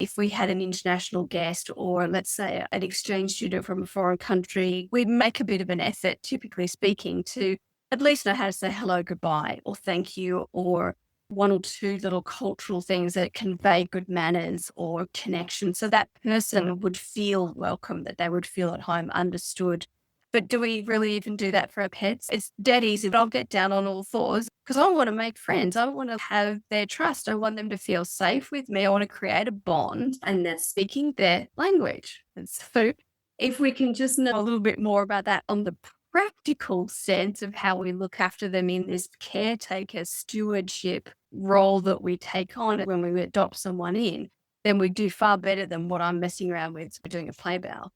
If we had an international guest or let's say an exchange student from a foreign country, we'd make a bit of an effort, typically speaking, to at least know how to say hello, goodbye, or thank you, or one or two little cultural things that convey good manners or connection. So that person would feel welcome, that they would feel at home, understood. But do we really even do that for our pets? It's dead easy, but I'll get down on all fours because I want to make friends. I want to have their trust. I want them to feel safe with me. I want to create a bond and that's speaking their language. And so if we can just know a little bit more about that on the practical sense of how we look after them in this caretaker stewardship role that we take on when we adopt someone in, then we do far better than what I'm messing around with doing a play bow.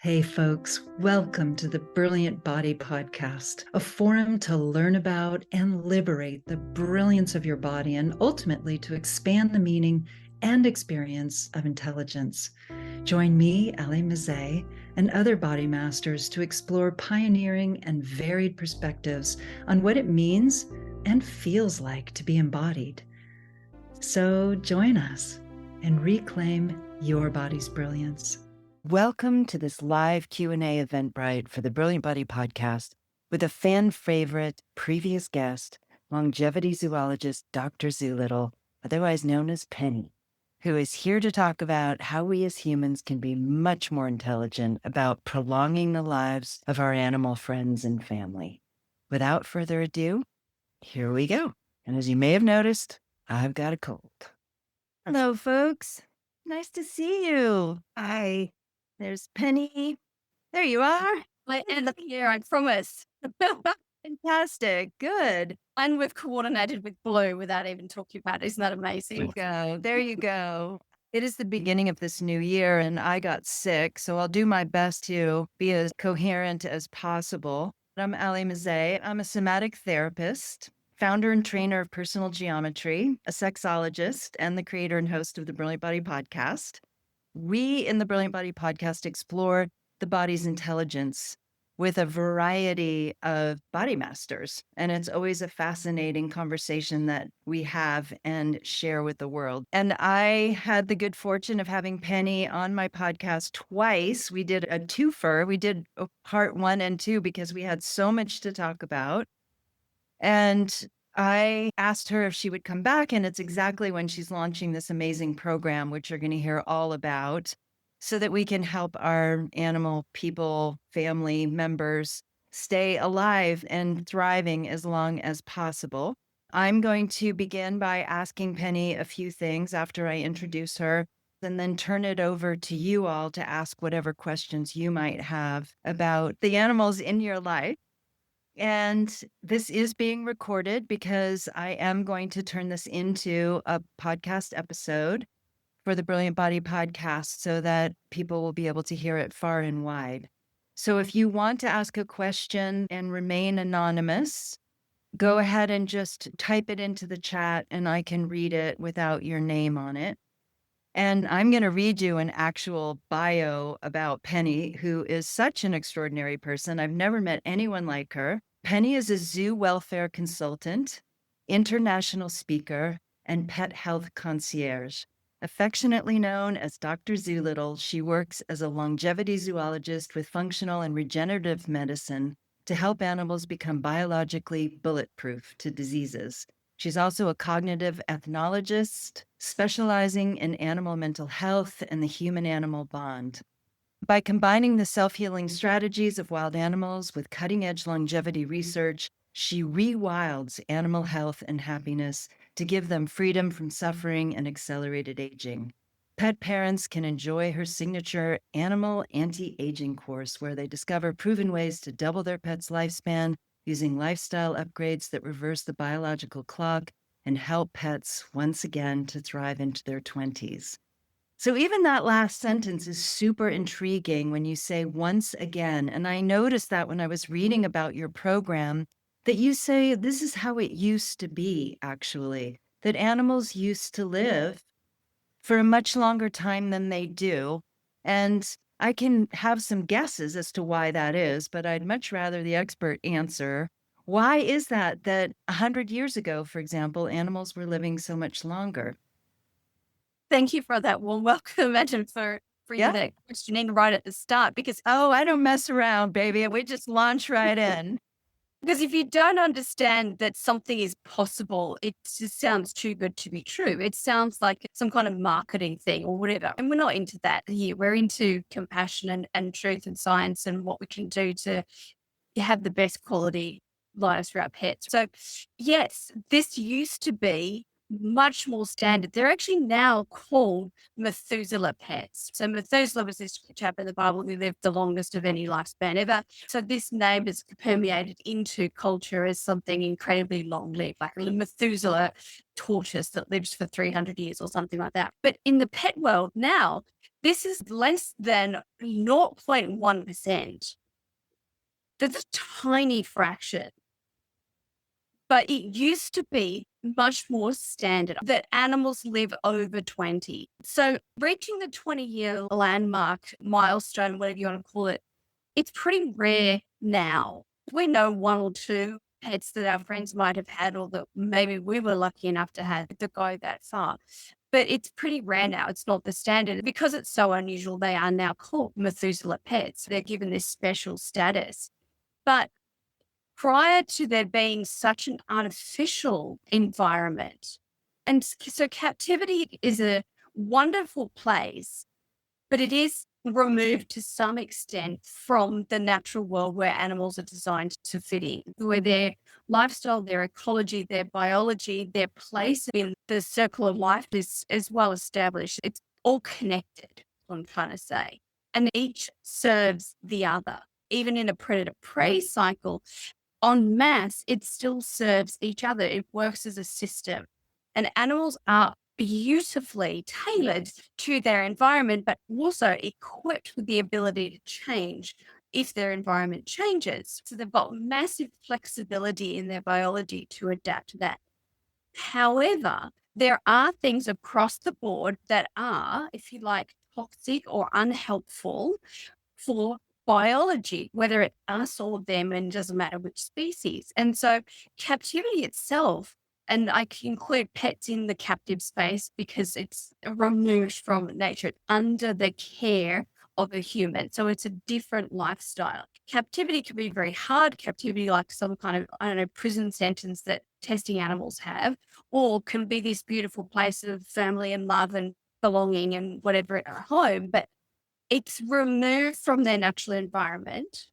Hey folks, welcome to the Brilliant Body Podcast, a forum to learn about and liberate the brilliance of your body and ultimately to expand the meaning and experience of intelligence. Join me, Ali Mezey, and other body masters to explore pioneering and varied perspectives on what it means and feels like to be embodied. So join us and reclaim your body's brilliance. Welcome to this live Q&A Eventbrite for the Brilliant Body Podcast with a fan favorite previous guest, longevity zoologist Dr. Zoolittle, otherwise known as Penny, who is here to talk about how we as humans can be much more intelligent about prolonging the lives of our animal friends and family. Without further ado, here we go. And as you may have noticed, I've got a cold. Hello, folks. Nice to see you. Hi. There's Penny. There you are. Like, end of the year, I promise. Fantastic. Good. And we've coordinated with Blue without even talking about it. Isn't that There amazing? you go. There you go. It is the beginning of this new year, and I got sick, so I'll do my best to be as coherent as possible. I'm Ali Mezey. I'm a somatic therapist, founder and trainer of personal geometry, a sexologist, and the creator and host of the Brilliant Body Podcast. We in the Brilliant Body Podcast explore the body's intelligence with a variety of body masters. And it's always a fascinating conversation that we have and share with the world. And I had the good fortune of having Penny on my podcast twice. We did a twofer. We did part 1 and 2 because we had so much to talk about. And I asked her if she would come back, and it's exactly when she's launching this amazing program, which you're going to hear all about, so that we can help our animal people, family members stay alive and thriving as long as possible. I'm going to begin by asking Penny a few things after I introduce her, and then turn it over to you all to ask whatever questions you might have about the animals in your life. And this is being recorded because I am going to turn this into a podcast episode for the Brilliant Body Podcast so that people will be able to hear it far and wide. So if you want to ask a question and remain anonymous, go ahead and just type it into the chat and I can read it without your name on it. And I'm going to read you an actual bio about Penny, who is such an extraordinary person. I've never met anyone like her. Penny is a zoo welfare consultant, international speaker, and pet health concierge. Affectionately known as Dr. Zoolittle, she works as a longevity zoologist with functional and regenerative medicine to help animals become biologically bulletproof to diseases. She's also a cognitive ethnologist, specializing in animal mental health and the human-animal bond. By combining the self-healing strategies of wild animals with cutting-edge longevity research, she rewilds animal health and happiness to give them freedom from suffering and accelerated aging. Pet parents can enjoy her signature animal anti-aging course, where they discover proven ways to double their pet's lifespan using lifestyle upgrades that reverse the biological clock and help pets once again to thrive into their 20s. So even that last sentence is super intriguing when you say once again. And I noticed that when I was reading about your program, that you say this is how it used to be, actually, that animals used to live for a much longer time than they do. And I can have some guesses as to why that is, but I'd much rather the expert answer Why is that 100 years ago, for example, animals were living so much longer? Thank you for that warm welcome, and for bringing Yeah. that question in right at the start, Oh, I don't mess around, baby. We just launch right in. because if you don't understand that something is possible, it just sounds too good to be true. It sounds like some kind of marketing thing or whatever. And we're not into that here. We're into compassion and truth and science and what we can do to have the best quality lives for our pets. So, yes, this used to be much more standard. They're actually now called Methuselah pets. So, Methuselah was this chap in the Bible who lived the longest of any lifespan ever. So, this name has permeated into culture as something incredibly long lived, like a Methuselah tortoise that lives for 300 years or something like that. But in the pet world now, this is less than 0.1%. That's a tiny fraction, but it used to be much more standard that animals live over 20. So reaching the 20-year landmark, milestone, whatever you want to call it, it's pretty rare now. We know one or two pets that our friends might have had, or that maybe we were lucky enough to have to go that far. But it's pretty rare now. It's not the standard. Because it's so unusual, they are now called Methuselah pets. They're given this special status. But prior to there being such an artificial environment, and so captivity is a wonderful place, but it is removed to some extent from the natural world where animals are designed to fit in, where their lifestyle, their ecology, their biology, their place in the circle of life is as well established. It's all connected, what I'm trying to say. And each serves the other. Even in a predator prey cycle, en masse, it still serves each other. It works as a system. And animals are beautifully tailored to their environment, but also equipped with the ability to change if their environment changes. So they've got massive flexibility in their biology to adapt to that. However, there are things across the board that are, if you like, toxic or unhelpful for biology, whether it's us or them, and it doesn't matter which species. And so captivity itself, and I can include pets in the captive space because it's removed from nature, it's under the care of a human. So it's a different lifestyle. Captivity can be very hard, captivity like some kind of, I don't know, prison sentence that testing animals have, or can be this beautiful place of family and love and belonging and whatever at home. But it's removed from their natural environment,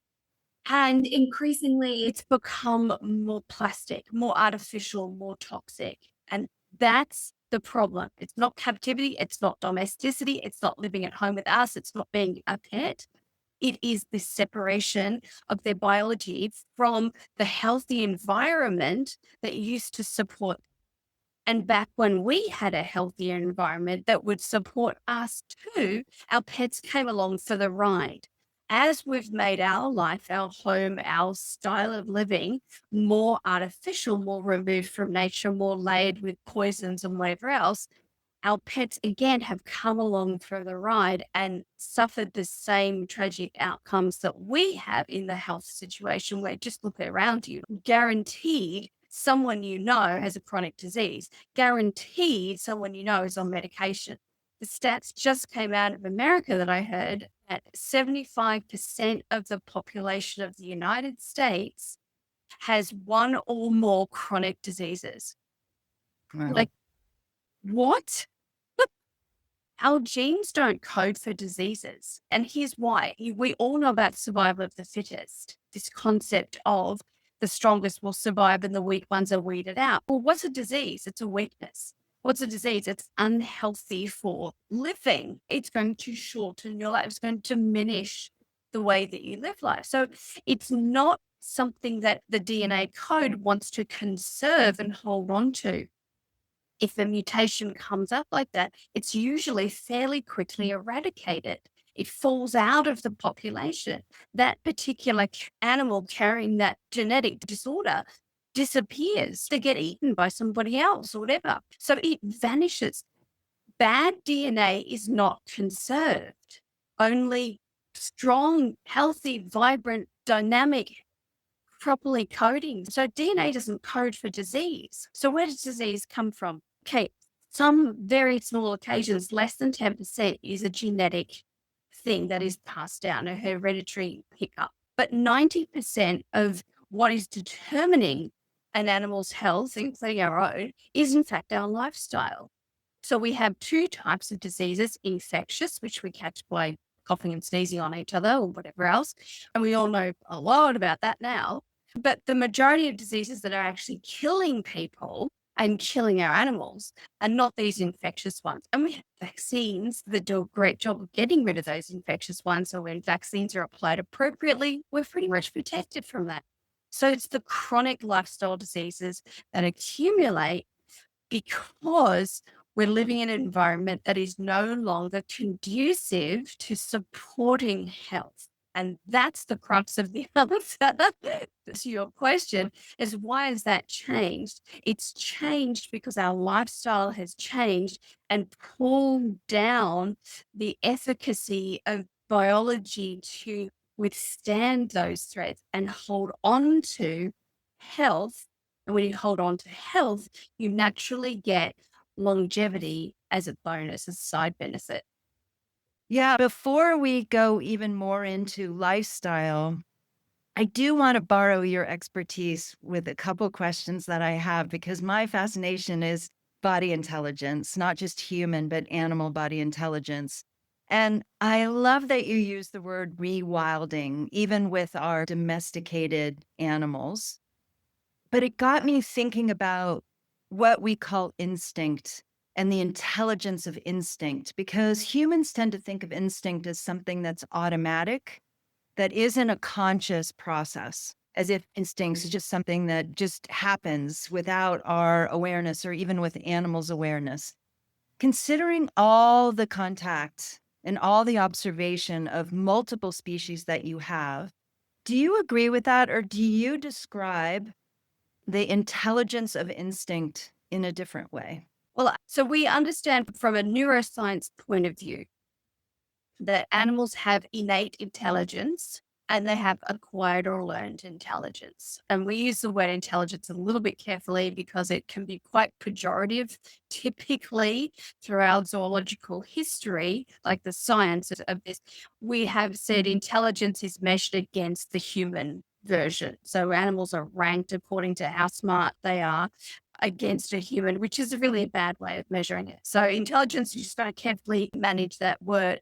and increasingly it's become more plastic, more artificial, more toxic. And that's the problem. It's not captivity, it's not domesticity, it's not living at home with us, it's not being a pet. It is the separation of their biology from the healthy environment that used to support. And back when we had a healthier environment that would support us too, our pets came along for the ride. As we've made our life, our home, our style of living more artificial, more removed from nature, more layered with poisons and whatever else, our pets again have come along for the ride and suffered the same tragic outcomes that we have in the health situation, where just look around you. Guaranteed someone you know has a chronic disease. Guaranteed someone you know is on medication. The stats just came out of America that I heard that 75% of the population of the United States has one or more chronic diseases. Wow. Like, what? Our genes don't code for diseases. And here's why. We all know about survival of the fittest, this concept of the strongest will survive and the weak ones are weeded out. Well, what's a disease? It's a weakness. What's a disease? It's unhealthy for living. It's going to shorten your life. It's going to diminish the way that you live life. So it's not something that the DNA code wants to conserve and hold on to. If a mutation comes up like that, it's usually fairly quickly eradicated. It falls out of the population. That particular animal carrying that genetic disorder disappears. They get eaten by somebody else or whatever. So it vanishes. Bad DNA is not conserved. Only strong, healthy, vibrant, dynamic, properly coding. So DNA doesn't code for disease. So where does disease come from? Okay, some very small occasions, less than 10%, is a genetic thing that is passed down, a hereditary hiccup. But 90% of what is determining an animal's health, including our own, is in fact our lifestyle. So we have two types of diseases: infectious, which we catch by coughing and sneezing on each other or whatever else. And we all know a lot about that now. But the majority of diseases that are actually killing people and killing our animals are not these infectious ones. And we have vaccines that do a great job of getting rid of those infectious ones. So when vaccines are applied appropriately, we're pretty much protected from that. So it's the chronic lifestyle diseases that accumulate because we're living in an environment that is no longer conducive to supporting health. And that's the crux of the answer to your question, is why has that changed? It's changed because our lifestyle has changed and pulled down the efficacy of biology to withstand those threats and hold on to health. And when you hold on to health, you naturally get longevity as a bonus, as a side benefit. Yeah, before we go even more into lifestyle, I do want to borrow your expertise with a couple questions that I have, because my fascination is body intelligence, not just human, but animal body intelligence. And I love that you use the word rewilding, even with our domesticated animals. But it got me thinking about what we call instinct and the intelligence of instinct, because humans tend to think of instinct as something that's automatic, that isn't a conscious process, as if instincts is just something that just happens without our awareness or even with animals' awareness. Considering all the contact and all the observation of multiple species that you have, do you agree with that, or do you describe the intelligence of instinct in a different way? Well, so we understand from a neuroscience point of view that animals have innate intelligence and they have acquired or learned intelligence. And we use the word intelligence a little bit carefully because it can be quite pejorative. Typically, through our zoological history, like the sciences of this, we have said intelligence is measured against the human version. So animals are ranked according to how smart they are against a human, which is really a bad way of measuring it. So intelligence, you just got to carefully manage that word.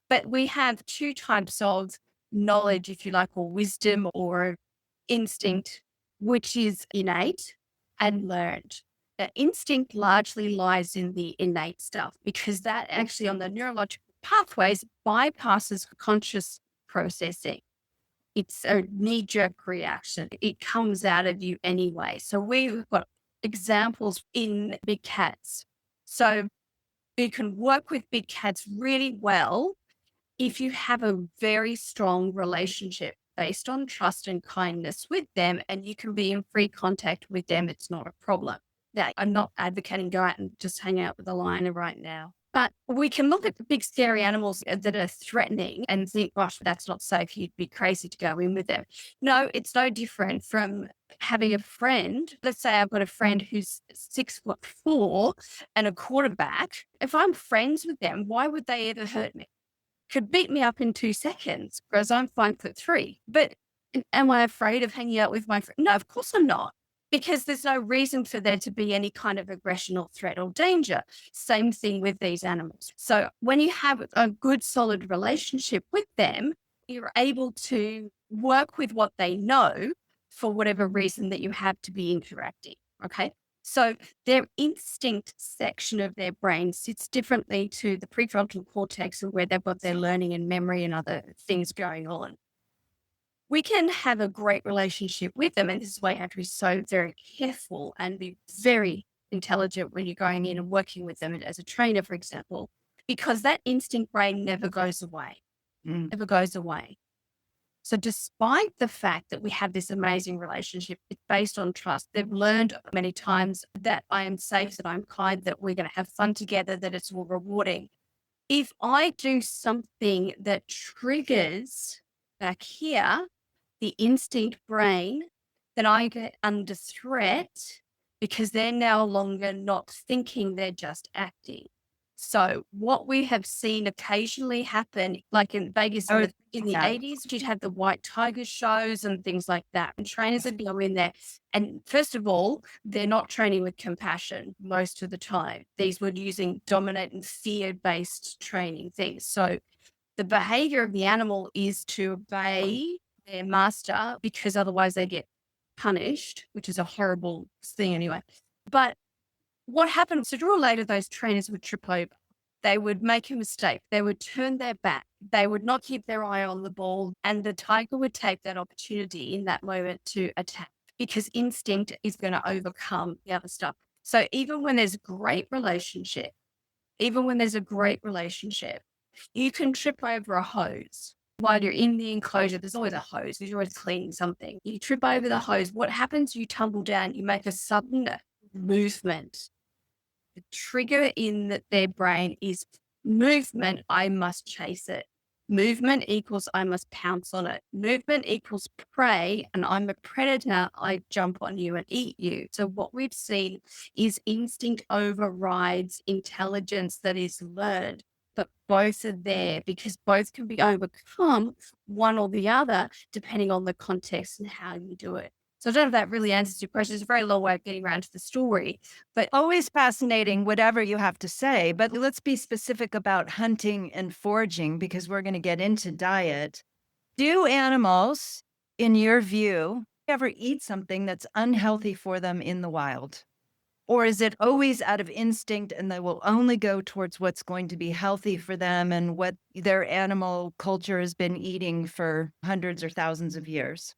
But we have two types of knowledge, if you like, or wisdom or instinct, which is innate and learned. Instinct largely lies in the innate stuff because that actually on the neurological pathways bypasses conscious processing. It's a knee-jerk reaction. It comes out of you anyway. So we've got examples in big cats. So you can work with big cats really well if you have a very strong relationship based on trust and kindness with them, and you can be in free contact with them, it's not a problem. Now, I'm not advocating go out and just hang out with a lion right now. But we can look at the big scary animals that are threatening and think, gosh, that's not safe. You'd be crazy to go in with them. No, it's no different from having a friend. Let's say I've got a friend who's 6'4" and a quarterback. If I'm friends with them, why would they ever hurt me? Could beat me up in 2 seconds, whereas I'm 5'3". But am I afraid of hanging out with my friend? No, of course I'm not, because there's no reason for there to be any kind of aggression or threat or danger. Same thing with these animals. So when you have a good, solid relationship with them, you're able to work with what they know for whatever reason that you have to be interacting. Okay. So their instinct section of their brain sits differently to the prefrontal cortex, and where they've got their learning and memory and other things going on. We can have a great relationship with them, and this is why you have to be so very careful and be very intelligent when you're going in and working with them as a trainer, for example, because that instinct brain never goes away, never goes away. So despite the fact that we have this amazing relationship, it's based on trust. They've learned many times that I am safe, that I'm kind, that we're going to have fun together, that it's all rewarding. If I do something that triggers back here, the instinct brain then I get under threat because they're no longer not thinking, they're just acting. So what we have seen occasionally happen, like in Vegas Oh, in the yeah. 80s, you'd have the white tiger shows and things like that. And trainers would go in there. And first of all, they're not training with compassion most of the time. These were using dominant and fear-based training things. So the behavior of the animal is to obey their master because otherwise they get punished, which is a horrible thing anyway. But what happened, sooner or later, those trainers would trip over. They would make a mistake. They would turn their back. They would not keep their eye on the ball. And the tiger would take that opportunity in that moment to attack because instinct is going to overcome the other stuff. So even when there's a great relationship, you can trip over a hose. While you're in the enclosure, there's always a hose because you're always cleaning something. You trip over the hose. What happens? You tumble down. You make a sudden movement. The trigger in their brain is movement. I must chase it. Movement equals I must pounce on it. Movement equals prey, and I'm a predator. I jump on you and eat you. So what we've seen is instinct overrides intelligence that is learned, but both are there because both can be overcome, one or the other, depending on the context and how you do it. So I don't know if that really answers your question. It's a very long way of getting around to the story, but Always fascinating, whatever you have to say. But let's be specific about hunting and foraging because we're going to get into diet. Do animals, in your view, ever eat something that's unhealthy for them in the wild? Or is it always out of instinct and they will only go towards what's going to be healthy for them and what their animal culture has been eating for hundreds or thousands of years?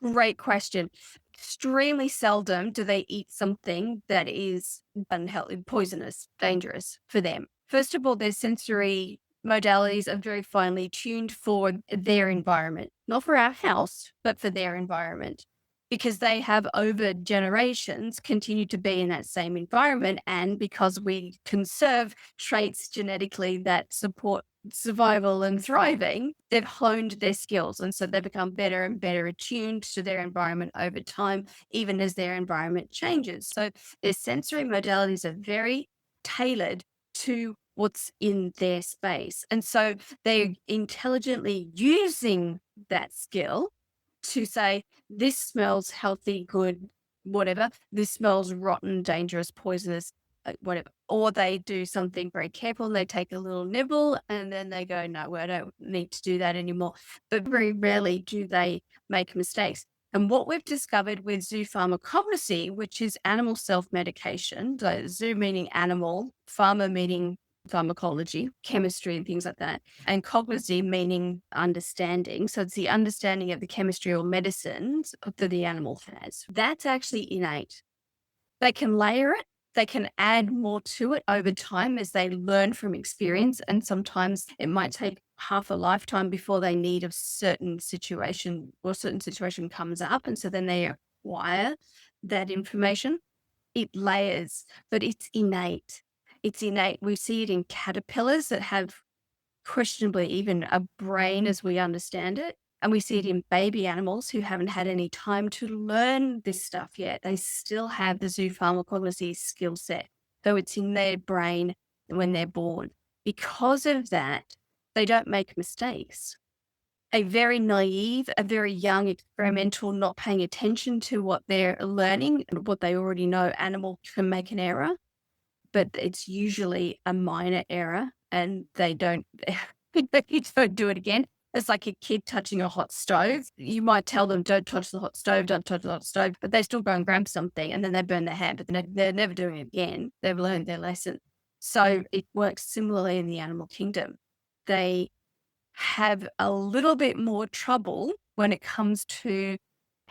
great question. Extremely seldom do they eat something that is unhealthy, poisonous, dangerous for them. First of all, their sensory modalities are very finely tuned for their environment, not for our house, but for their environment, because they have over generations continued to be in that same environment. And because we conserve traits genetically that support survival and thriving, they've honed their skills. And so they become better and better attuned to their environment over time, even as their environment changes. So their sensory modalities are very tailored to what's in their space. And so they're intelligently using that skill to say, this smells healthy, good, whatever. This smells rotten, dangerous, poisonous, whatever. Or they do something very careful. They take a little nibble and then they go, no, I don't need to do that anymore. But very rarely do they make mistakes. And what we've discovered with zoopharmacognosy, which is animal self-medication, so zoo meaning animal, pharma meaning pharmacology, chemistry and things like that, and cognosy meaning understanding. So it's the understanding of the chemistry or medicines that the animal has. That's actually innate. They can layer it. They can add more to it over time as they learn from experience. And sometimes it might take half a lifetime before they need a certain situation or certain situation comes up. And so then they acquire that information. It layers, but it's innate. It's innate. We see it in caterpillars that have questionably even a brain as we understand it. And we see it in baby animals who haven't had any time to learn this stuff yet. They still have the zoopharmacognosy skill set, though it's in their brain when they're born. Because of that, they don't make mistakes. A very naive, a very young, experimental, not paying attention to what they're learning and what they already know, animal can make an error, but it's usually a minor error and they don't do it again. It's like a kid touching a hot stove. You might tell them, don't touch the hot stove, don't touch the hot stove, but they still go and grab something and then they burn their hand, but they're never doing it again. They've learned their lesson. So it works similarly in the animal kingdom. They have a little bit more trouble when it comes to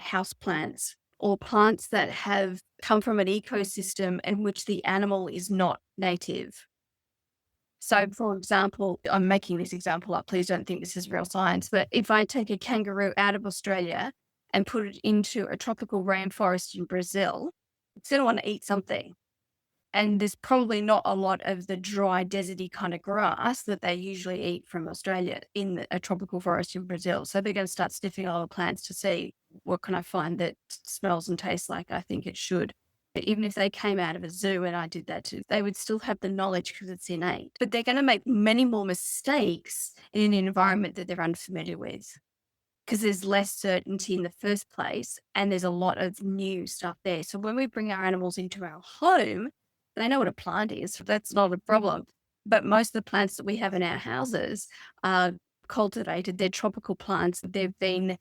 houseplants or plants that have come from an ecosystem in which the animal is not native. So, for example, I'm making this example up. Please don't think this is real science. But if I take a kangaroo out of Australia and put it into a tropical rainforest in Brazil, it's going to want to eat something. And there's probably not a lot of the dry, deserty kind of grass that they usually eat from Australia in a tropical forest in Brazil. So they're going to start sniffing all the plants to see what can I find that smells and tastes like I think it should? But even if they came out of a zoo and I did that too, they would still have the knowledge because it's innate. But they're going to make many more mistakes in an environment that they're unfamiliar with because there's less certainty in the first place and there's a lot of new stuff there. So when we bring our animals into our home, they know what a plant is. That's not a problem. But most of the plants that we have in our houses are cultivated. They're tropical plants. They've been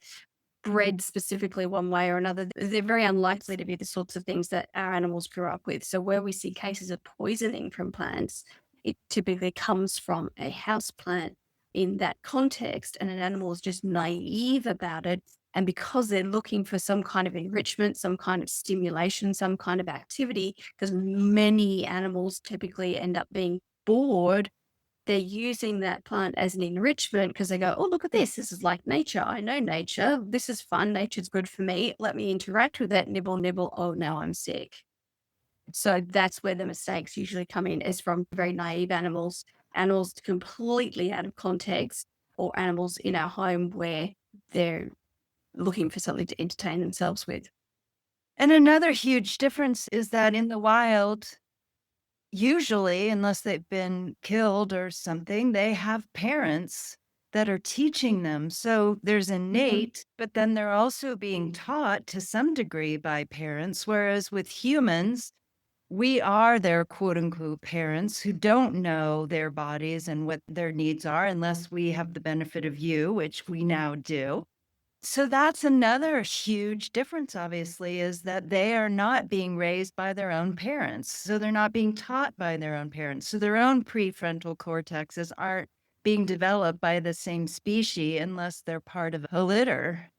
bred specifically one way or another. They're very unlikely to be the sorts of things that our animals grew up with. So where we see cases of poisoning from plants, it typically comes from a house plant in that context, and an animal is just naive about it. And because they're looking for some kind of enrichment, some kind of stimulation, some kind of activity, because many animals typically end up being bored, they're using that plant as an enrichment because they go, oh, look at this. This is like nature. I know nature. This is fun. Nature's good for me. Let me interact with that. Nibble, nibble. Oh, now I'm sick. So that's where the mistakes usually come in, is from very naive animals, animals completely out of context, or animals in our home where they're looking for something to entertain themselves with. And another huge difference is that in the wild, usually, unless they've been killed or something, they have parents that are teaching them. So there's innate, but then they're also being taught to some degree by parents. Whereas with humans, we are their quote unquote parents who don't know their bodies and what their needs are unless we have the benefit of you, which we now do. So that's another huge difference, obviously, is that they are not being raised by their own parents. So they're not being taught by their own parents. So their own prefrontal cortexes aren't being developed by the same species unless they're part of a litter.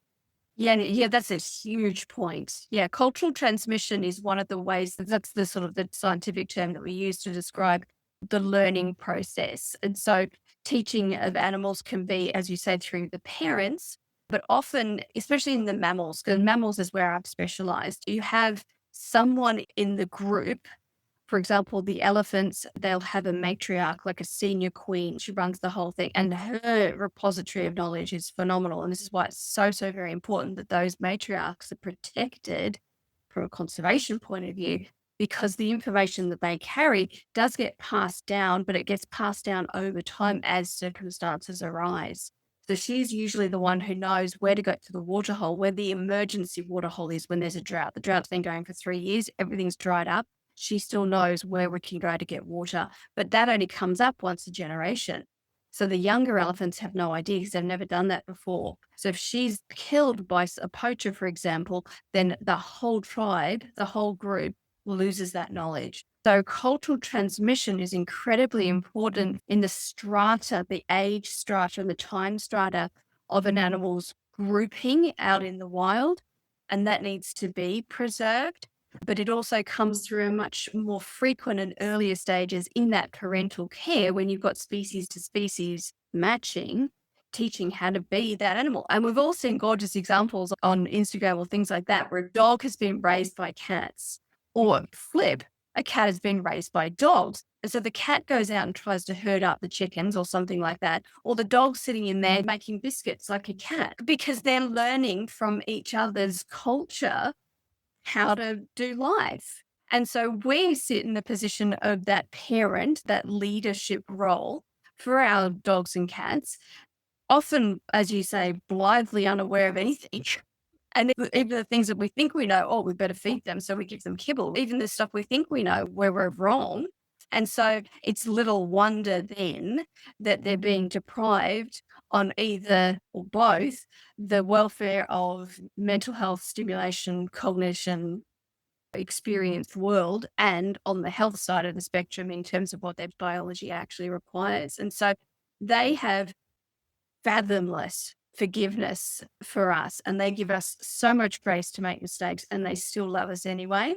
Yeah, that's a huge point. Yeah, cultural transmission is one of the ways, that's the sort of the scientific term that we use to describe the learning process. And so teaching of animals can be, as you say, through the parents, but often, especially in the mammals, because mammals is where I've specialized, you have someone in the group. For example, the elephants, they'll have a matriarch, like a senior queen. She runs the whole thing, and her repository of knowledge is phenomenal. And this is why it's so, so very important that those matriarchs are protected from a conservation point of view, because the information that they carry does get passed down, but it gets passed down over time as circumstances arise. So she's usually the one who knows where to go to the water hole, where the emergency water hole is when there's a drought. The drought's been going for 3 years, everything's dried up. She still knows where we can go to get water, but that only comes up once a generation. So the younger elephants have no idea because they've never done that before. So if she's killed by a poacher, for example, then the whole tribe, the whole group loses that knowledge. So cultural transmission is incredibly important in the strata, the age strata and the time strata of an animal's grouping out in the wild, and that needs to be preserved. But it also comes through a much more frequent and earlier stages in that parental care when you've got species to species matching, teaching how to be that animal. And we've all seen gorgeous examples on Instagram or things like that, where a dog has been raised by cats, or flip, a cat has been raised by dogs. And so the cat goes out and tries to herd up the chickens or something like that, or the dog's sitting in there making biscuits like a cat, because they're learning from each other's culture how to do life. And so we sit in the position of that parent, that leadership role for our dogs and cats, often, as you say, blithely unaware of anything. And even the things that we think we know, oh, we better feed them, so we give them kibble. Even the stuff we think we know where we're wrong. And so it's little wonder then that they're being deprived on either or both the welfare of mental health, stimulation, cognition, experience world, and on the health side of the spectrum in terms of what their biology actually requires. And so they have fathomless forgiveness for us, and they give us so much grace to make mistakes, and they still love us anyway.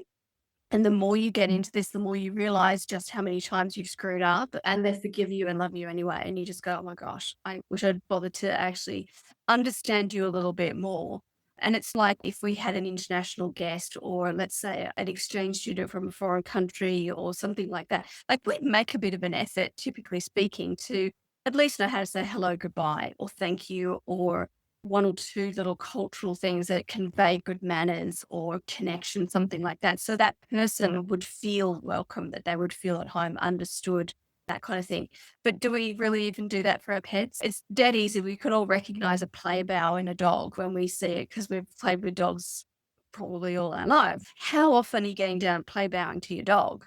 And the more you get into this, the more you realize just how many times you've screwed up, and they forgive you and love you anyway. And you just go, oh my gosh, I wish I'd bothered to actually understand you a little bit more. And it's like if we had an international guest, or let's say an exchange student from a foreign country or something like that, like we'd make a bit of an effort, typically speaking, to at least know how to say hello, goodbye, or thank you, or one or two little cultural things that convey good manners or connection, something like that. So that person would feel welcome, that they would feel at home, understood, that kind of thing. But do we really even do that for our pets? It's dead easy. We could all recognize a play bow in a dog when we see it because we've played with dogs probably all our life. How often are you getting down and play bowing to your dog?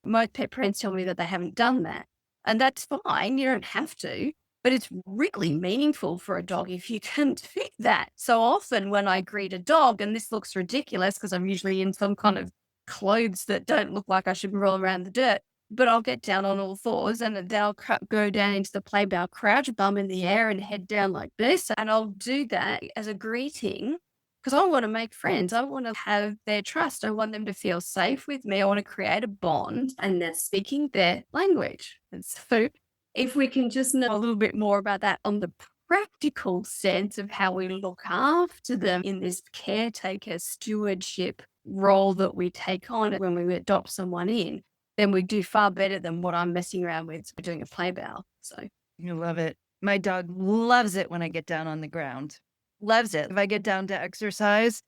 Most pet parents tell me that they haven't done that. And that's fine. You don't have to. But it's really meaningful for a dog if you can do that. So often when I greet a dog, and this looks ridiculous because I'm usually in some kind of clothes that don't look like I should roll around the dirt, but I'll get down on all fours and they'll go down into the play bow, crouch, bum in the air and head down like this. And I'll do that as a greeting because I want to make friends. I want to have their trust. I want them to feel safe with me. I want to create a bond and they're speaking their language. And so if we can just know a little bit more about that on the practical sense of how we look after them in this caretaker stewardship role that we take on when we adopt someone in, then we do far better than what I'm messing around with doing a play bow. So You love it. My dog loves it when I get down on the ground. Loves it. If I get down to exercise,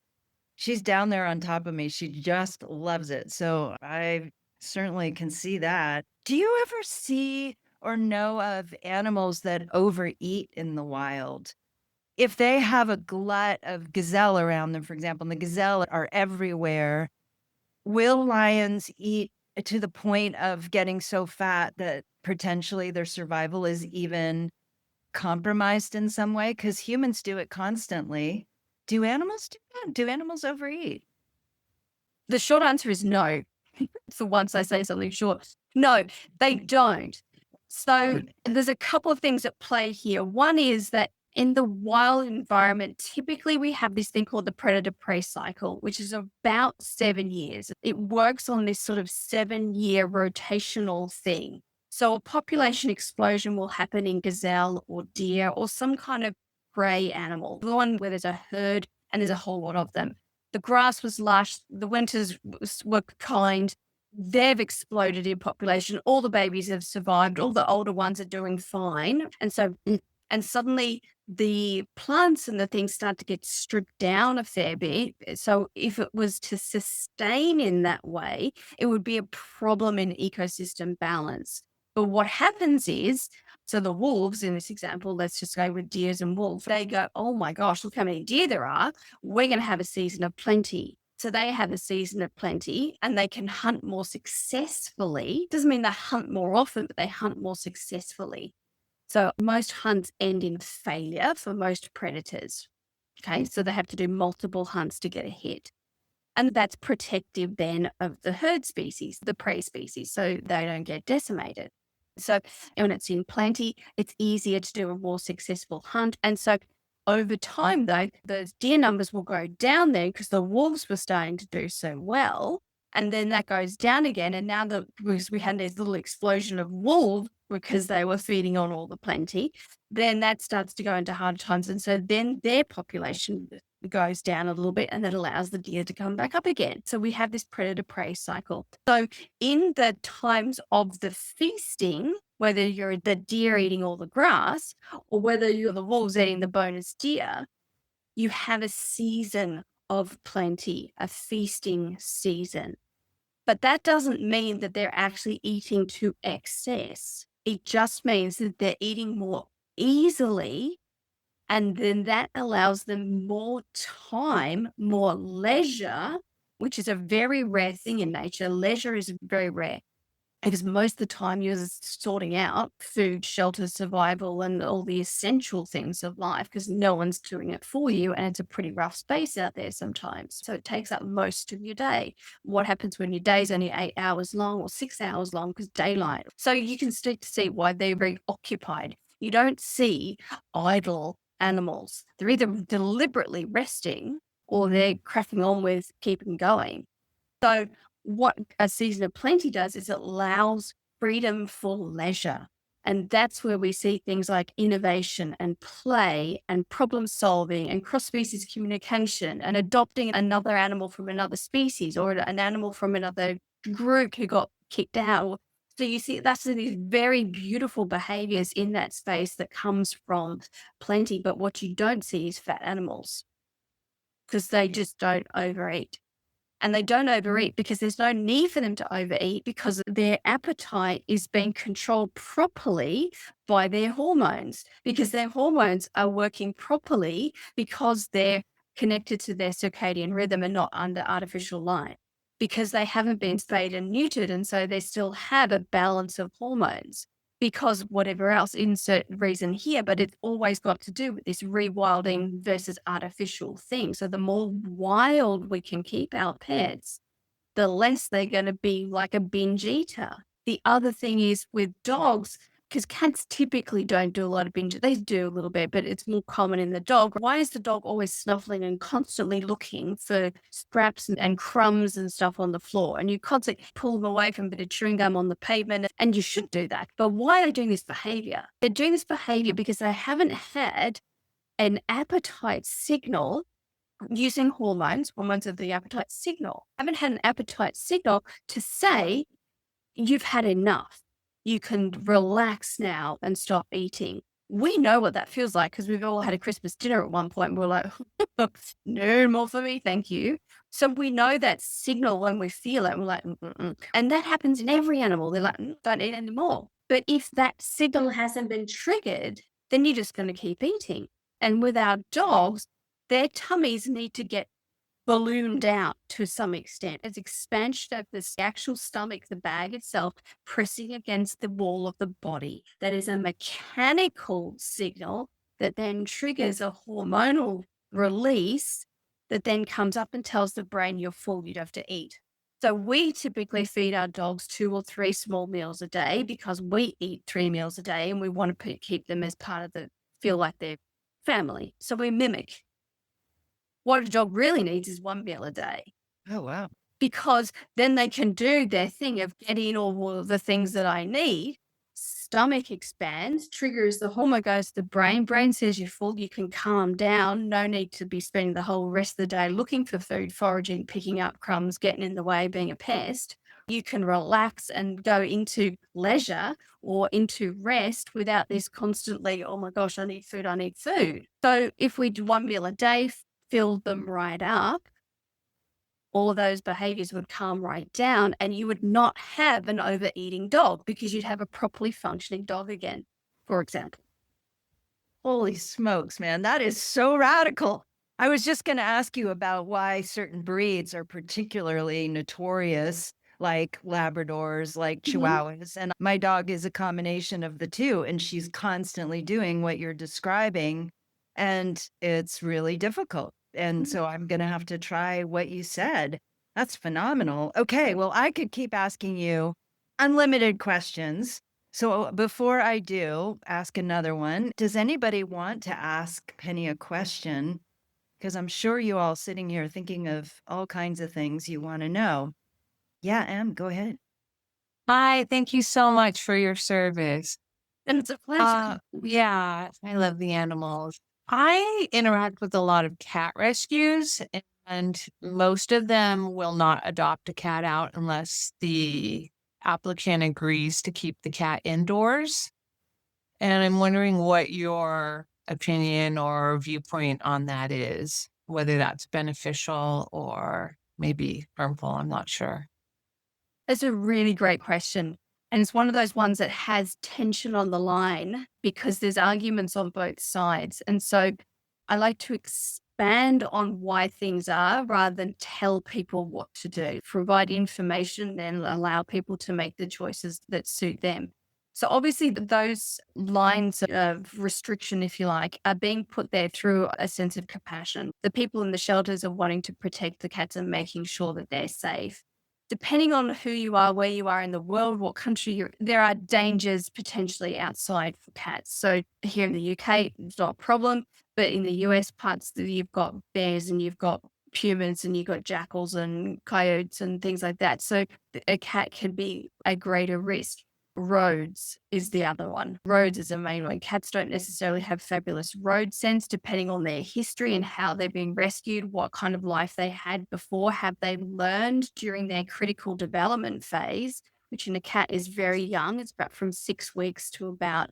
she's down there on top of me. She just loves it. So I certainly can see that. Do you ever see or know of animals that overeat in the wild? If they have a glut of gazelle around them, for example, and the gazelle are everywhere, will lions eat to the point of getting so fat that potentially their survival is even compromised in some way? Because humans do it constantly. Do animals do that? Do animals overeat? the short answer is no. For once I say something short. No, they don't. So there's a couple of things at play here. One is that in the wild environment, typically we have this thing called the predator-prey cycle, which is about 7 years. It works on this sort of 7-year rotational thing. So a population explosion will happen in gazelle or deer or some kind of prey animal, the one where there's a herd and there's a whole lot of them. The grass was lush, the winters were kind, they've exploded in population. All the babies have survived. All the older ones are doing fine. And suddenly the plants and the things start to get stripped down a fair bit. So if it was to sustain in that way, it would be a problem in ecosystem balance. But what happens is, so the wolves in this example, let's just go with deers and wolves, they go, oh my gosh, look how many deer there are. We're going to have a season of plenty. So they have a season of plenty and they can hunt more successfully. Doesn't mean they hunt more often, but they hunt more successfully. So most hunts end in failure for most predators. Okay, so they have to do multiple hunts to get a hit. And that's protective then of the herd species, the prey species, so they don't get decimated. So when it's in plenty, it's easier to do a more successful hunt. And so over time, though, those deer numbers will go down then because the wolves were starting to do so well. And then that goes down again. And now because we had this little explosion of wolves because they were feeding on all the plenty, then that starts to go into harder times. And so then their population goes down a little bit and that allows the deer to come back up again. So we have this predator-prey cycle. So in the times of the feasting, whether you're the deer eating all the grass or whether you're the wolves eating the bonus deer, you have a season of plenty, a feasting season. But that doesn't mean that they're actually eating to excess. It just means that they're eating more easily. And then that allows them more time, more leisure, which is a very rare thing in nature. Leisure is very rare because most of the time you're sorting out food, shelter, survival, and all the essential things of life because no one's doing it for you. And it's a pretty rough space out there sometimes. So it takes up most of your day. What happens when your day's only 8 hours long or 6 hours long because daylight? So you can start to see why they're very occupied. You don't see idle animals. They're either deliberately resting or they're cracking on with keeping going. So what a season of plenty does is it allows freedom for leisure. And that's where we see things like innovation and play and problem solving and cross-species communication and adopting another animal from another species or an animal from another group who got kicked out. So you see, that's these very beautiful behaviors in that space that comes from plenty. But what you don't see is fat animals because they just don't overeat. And they don't overeat because there's no need for them to overeat because their appetite is being controlled properly by their hormones, because their hormones are working properly because they're connected to their circadian rhythm and not under artificial light, because they haven't been spayed and neutered. And so they still have a balance of hormones because whatever else, insert reason here, but it's always got to do with this rewilding versus artificial thing. So the more wild we can keep our pets, the less they're going to be like a binge eater. The other thing is with dogs, because cats typically don't do a lot of binge. They do a little bit, but it's more common in the dog. Why is the dog always snuffling and constantly looking for scraps and crumbs and stuff on the floor? And you constantly pull them away from a bit of chewing gum on the pavement, and you should do that. But why are they doing this behavior? They're doing this behavior because they haven't had an appetite signal using hormones of the appetite signal. Haven't had an appetite signal to say, you've had enough. You can relax now and stop eating. We know what that feels like because we've all had a Christmas dinner at one point and we're like, no more for me, thank you. So we know that signal when we feel it. And we're like, mm-mm. And that happens in every animal. They're like, don't eat anymore. But if that signal hasn't been triggered, then you're just going to keep eating. And with our dogs, their tummies need to get ballooned out to some extent. It's expansion of the actual stomach, the bag itself, pressing against the wall of the body. That is a mechanical signal that then triggers a hormonal release that then comes up and tells the brain you're full, you'd have to eat. So we typically feed our dogs 2 or 3 small meals a day because we eat 3 meals a day and we want to keep them as part of feel like they're family. So we mimic. What a dog really needs is 1 meal a day. Oh, wow. Because then they can do their thing of getting all of the things that I need. Stomach expands, triggers the hormone, goes to the brain. Brain says you're full, you can calm down. No need to be spending the whole rest of the day looking for food, foraging, picking up crumbs, getting in the way, being a pest. You can relax and go into leisure or into rest without this constantly, oh my gosh, I need food, I need food. So if we do 1 meal a day, fill them right up, all of those behaviors would calm right down and you would not have an overeating dog because you'd have a properly functioning dog again, for example. Holy smokes, man. That is so radical. I was just going to ask you about why certain breeds are particularly notorious, like Labradors, like Chihuahuas. And my dog is a combination of the two, and she's constantly doing what you're describing. And it's really difficult. And so I'm going to have to try what you said. That's phenomenal. Okay, well, I could keep asking you unlimited questions. So before I do ask another one, does anybody want to ask Penny a question? Because I'm sure you all sitting here thinking of all kinds of things you want to know. Yeah, Em, go ahead. Hi, thank you so much for your service. And it's a pleasure. Yeah, I love the animals. I interact with a lot of cat rescues, and most of them will not adopt a cat out unless the applicant agrees to keep the cat indoors. And I'm wondering what your opinion or viewpoint on that is, whether that's beneficial or maybe harmful. I'm not sure. That's a really great question. And it's one of those ones that has tension on the line because there's arguments on both sides. And so I like to expand on why things are rather than tell people what to do, provide information, then allow people to make the choices that suit them. So obviously those lines of restriction, if you like, are being put there through a sense of compassion. The people in the shelters are wanting to protect the cats and making sure that they're safe. Depending on who you are, where you are in the world, what country you're, there are dangers potentially outside for cats. So here in the UK, it's not a problem, but in the US parts, you've got bears and you've got pumas and you've got jackals and coyotes and things like that. So a cat can be a greater risk. Roads is the other one. Roads is a main one. Cats don't necessarily have fabulous road sense depending on their history and how they've been rescued, what kind of life they had before. Have they learned during their critical development phase which in a cat is very young. It's about from 6 weeks to about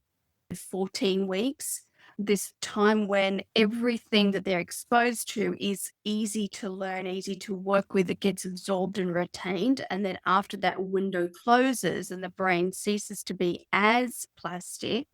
14 weeks. This time when everything that they're exposed to is easy to learn, easy to work with, it gets absorbed and retained. And then after that window closes and the brain ceases to be as plastic,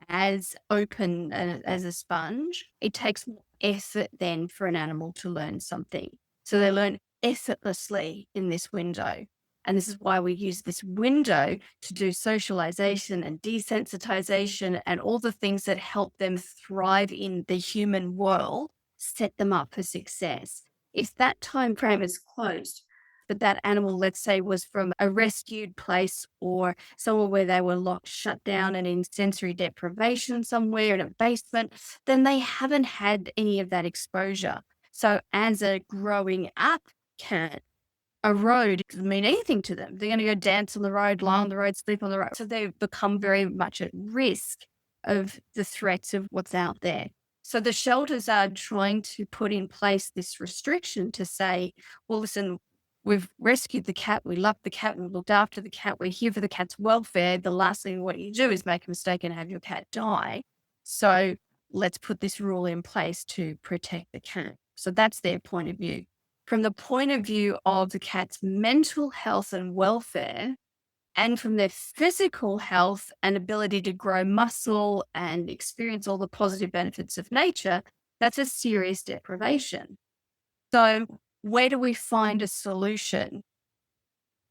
as open as a sponge, it takes more effort then for an animal to learn something. So they learn effortlessly in this window. And this is why we use this window to do socialization and desensitization and all the things that help them thrive in the human world, set them up for success. If that time frame is closed, but that animal, let's say, was from a rescued place or somewhere where they were locked, shut down and in sensory deprivation somewhere in a basement, then they haven't had any of that exposure. So as a growing up cat, a road doesn't mean anything to them. They're going to go dance on the road, lie on the road, sleep on the road. So they become very much at risk of the threats of what's out there. So the shelters are trying to put in place this restriction to say, well, listen, we've rescued the cat, we love the cat, we've looked after the cat, we're here for the cat's welfare. The last thing what you do is make a mistake and have your cat die. So let's put this rule in place to protect the cat. So that's their point of view. From the point of view of the cat's mental health and welfare, and from their physical health and ability to grow muscle and experience all the positive benefits of nature, that's a serious deprivation. So where do we find a solution?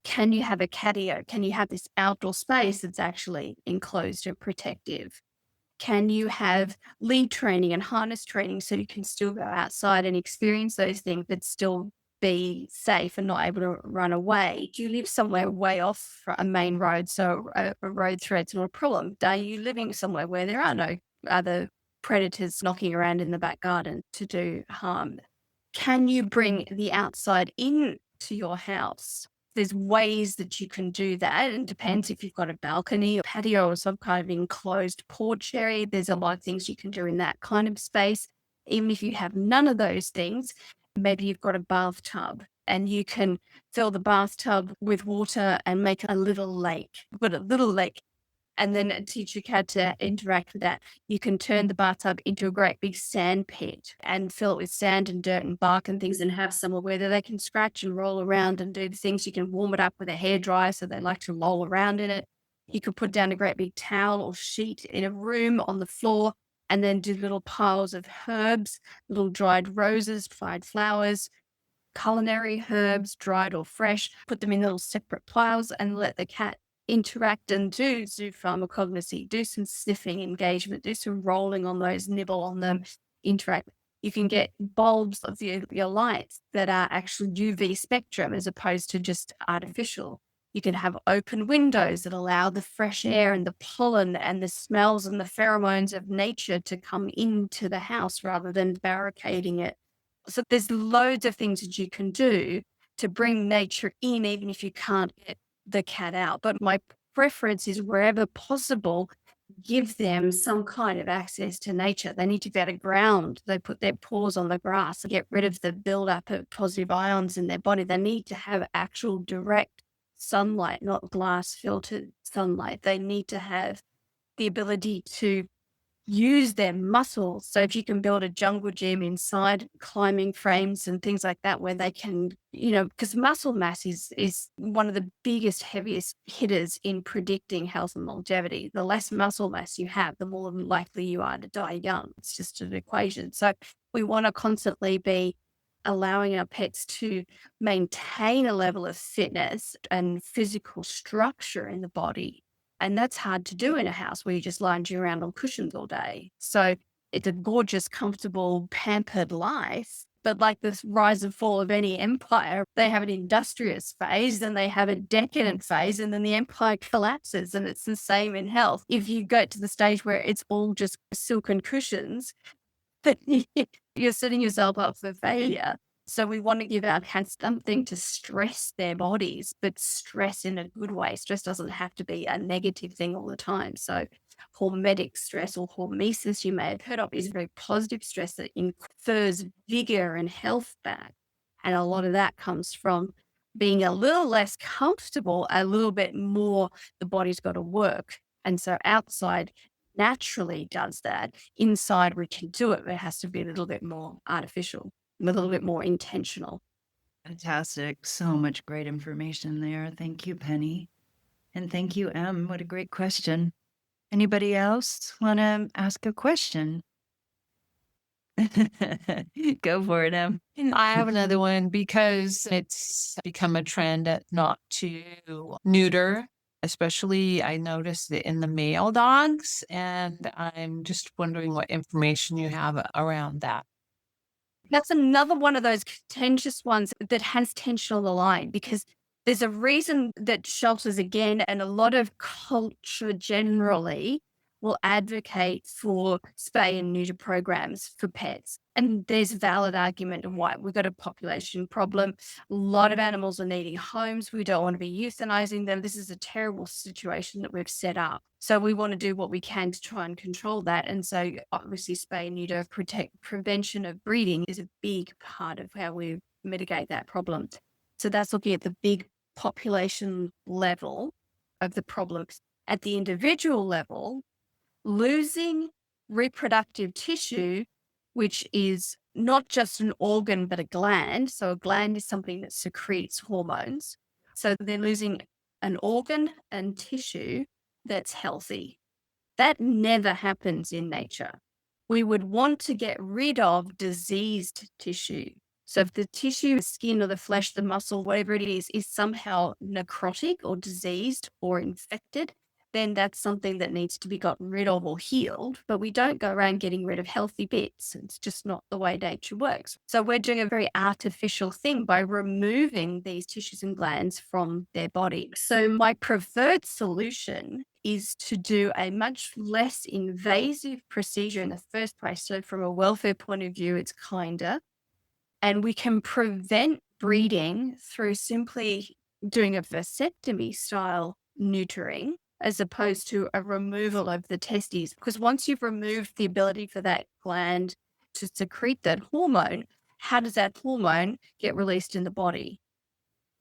Can you have a catio? Can you have this outdoor space that's actually enclosed and protective? Can you have lead training and harness training so you can still go outside and experience those things but still be safe and not able to run away? Do you live somewhere way off a main road so a road threat's not a problem? Are you living somewhere where there are no other predators knocking around in the back garden to do harm? Can you bring the outside in to your house? There's ways that you can do that. It depends if you've got a balcony or patio or some kind of enclosed porch area. There's a lot of things you can do in that kind of space. Even if you have none of those things, maybe you've got a bathtub and you can fill the bathtub with water and make a little lake. Put a little lake and then teach your cat to interact with that. You can turn the bathtub into a great big sand pit and fill it with sand and dirt and bark and things and have somewhere where they can scratch and roll around and do the things. You can warm it up with a hairdryer so they like to roll around in it. You could put down a great big towel or sheet in a room on the floor and then do little piles of herbs, little dried roses, dried flowers, culinary herbs, dried or fresh, put them in little separate piles and let the cat interact and do pharmacognosy, do some sniffing engagement, do some rolling on those, nibble on them, interact. You can get bulbs of your lights that are actually UV spectrum as opposed to just artificial. You can have open windows that allow the fresh air and the pollen and the smells and the pheromones of nature to come into the house rather than barricading it. So there's loads of things that you can do to bring nature in, even if you can't get the cat out. But my preference is wherever possible, give them some kind of access to nature. They need to be able to ground. They put their paws on the grass and get rid of the buildup of positive ions in their body. They need to have actual direct sunlight, not glass filtered sunlight. They need to have the ability to use their muscles. So if you can build a jungle gym inside, climbing frames and things like that, where they can, because muscle mass is one of the biggest, heaviest hitters in predicting health and longevity. The less muscle mass you have, the more likely you are to die young. It's just an equation. So we want to constantly be allowing our pets to maintain a level of fitness and physical structure in the body. And that's hard to do in a house where you just lounge around on cushions all day. So it's a gorgeous, comfortable, pampered life. But like the rise and fall of any empire, they have an industrious phase, then they have a decadent phase, and then the empire collapses. And it's the same in health. If you go to the stage where it's all just silken cushions, you're setting yourself up for failure. So we want to give our cats something to stress their bodies, but stress in a good way. Stress doesn't have to be a negative thing all the time. So hormetic stress or hormesis, you may have heard of, is very positive stress that infers vigor and health back. And a lot of that comes from being a little less comfortable, a little bit more, the body's got to work. And so outside naturally does that. Inside we can do it, but it has to be a little bit more artificial, a little bit more intentional. Fantastic. So much great information there. Thank you, Penny. And thank you, Em. What a great question. Anybody else want to ask a question? Go for it, Em. I have another one because it's become a trend not to neuter, especially I noticed it in the male dogs. And I'm just wondering what information you have around that. That's another one of those contentious ones that has tension on the line, because there's a reason that shelters, again, and a lot of culture generally will advocate for spay and neuter programs for pets. And there's a valid argument of why. We've got a population problem. A lot of animals are needing homes. We don't want to be euthanizing them. This is a terrible situation that we've set up. So we want to do what we can to try and control that. And so obviously spay and neuter, prevention of breeding is a big part of how we mitigate that problem. So that's looking at the big population level of the problems. At the individual level, losing reproductive tissue, which is not just an organ, but a gland. So a gland is something that secretes hormones. So they're losing an organ and tissue that's healthy. That never happens in nature. We would want to get rid of diseased tissue. So if the tissue, the skin or the flesh, the muscle, whatever it is somehow necrotic or diseased or infected, then that's something that needs to be gotten rid of or healed. But we don't go around getting rid of healthy bits. It's just not the way nature works. So we're doing a very artificial thing by removing these tissues and glands from their body. So my preferred solution is to do a much less invasive procedure in the first place. So from a welfare point of view, it's kinder. And we can prevent breeding through simply doing a vasectomy style neutering, as opposed to a removal of the testes. Because once you've removed the ability for that gland to secrete that hormone, how does that hormone get released in the body?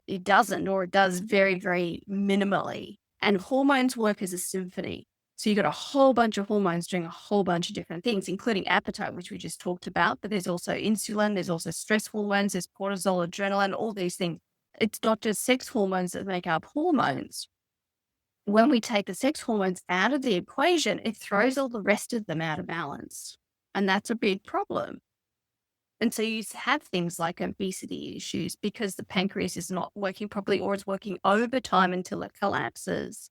It doesn't, or it does very, very minimally. And hormones work as a symphony. So you've got a whole bunch of hormones doing a whole bunch of different things, including appetite, which we just talked about. But there's also insulin, there's also stress hormones, there's cortisol, adrenaline, all these things. It's not just sex hormones that make up hormones. When we take the sex hormones out of the equation, it throws all the rest of them out of balance. And that's a big problem. And so you have things like obesity issues because the pancreas is not working properly, or it's working overtime until it collapses.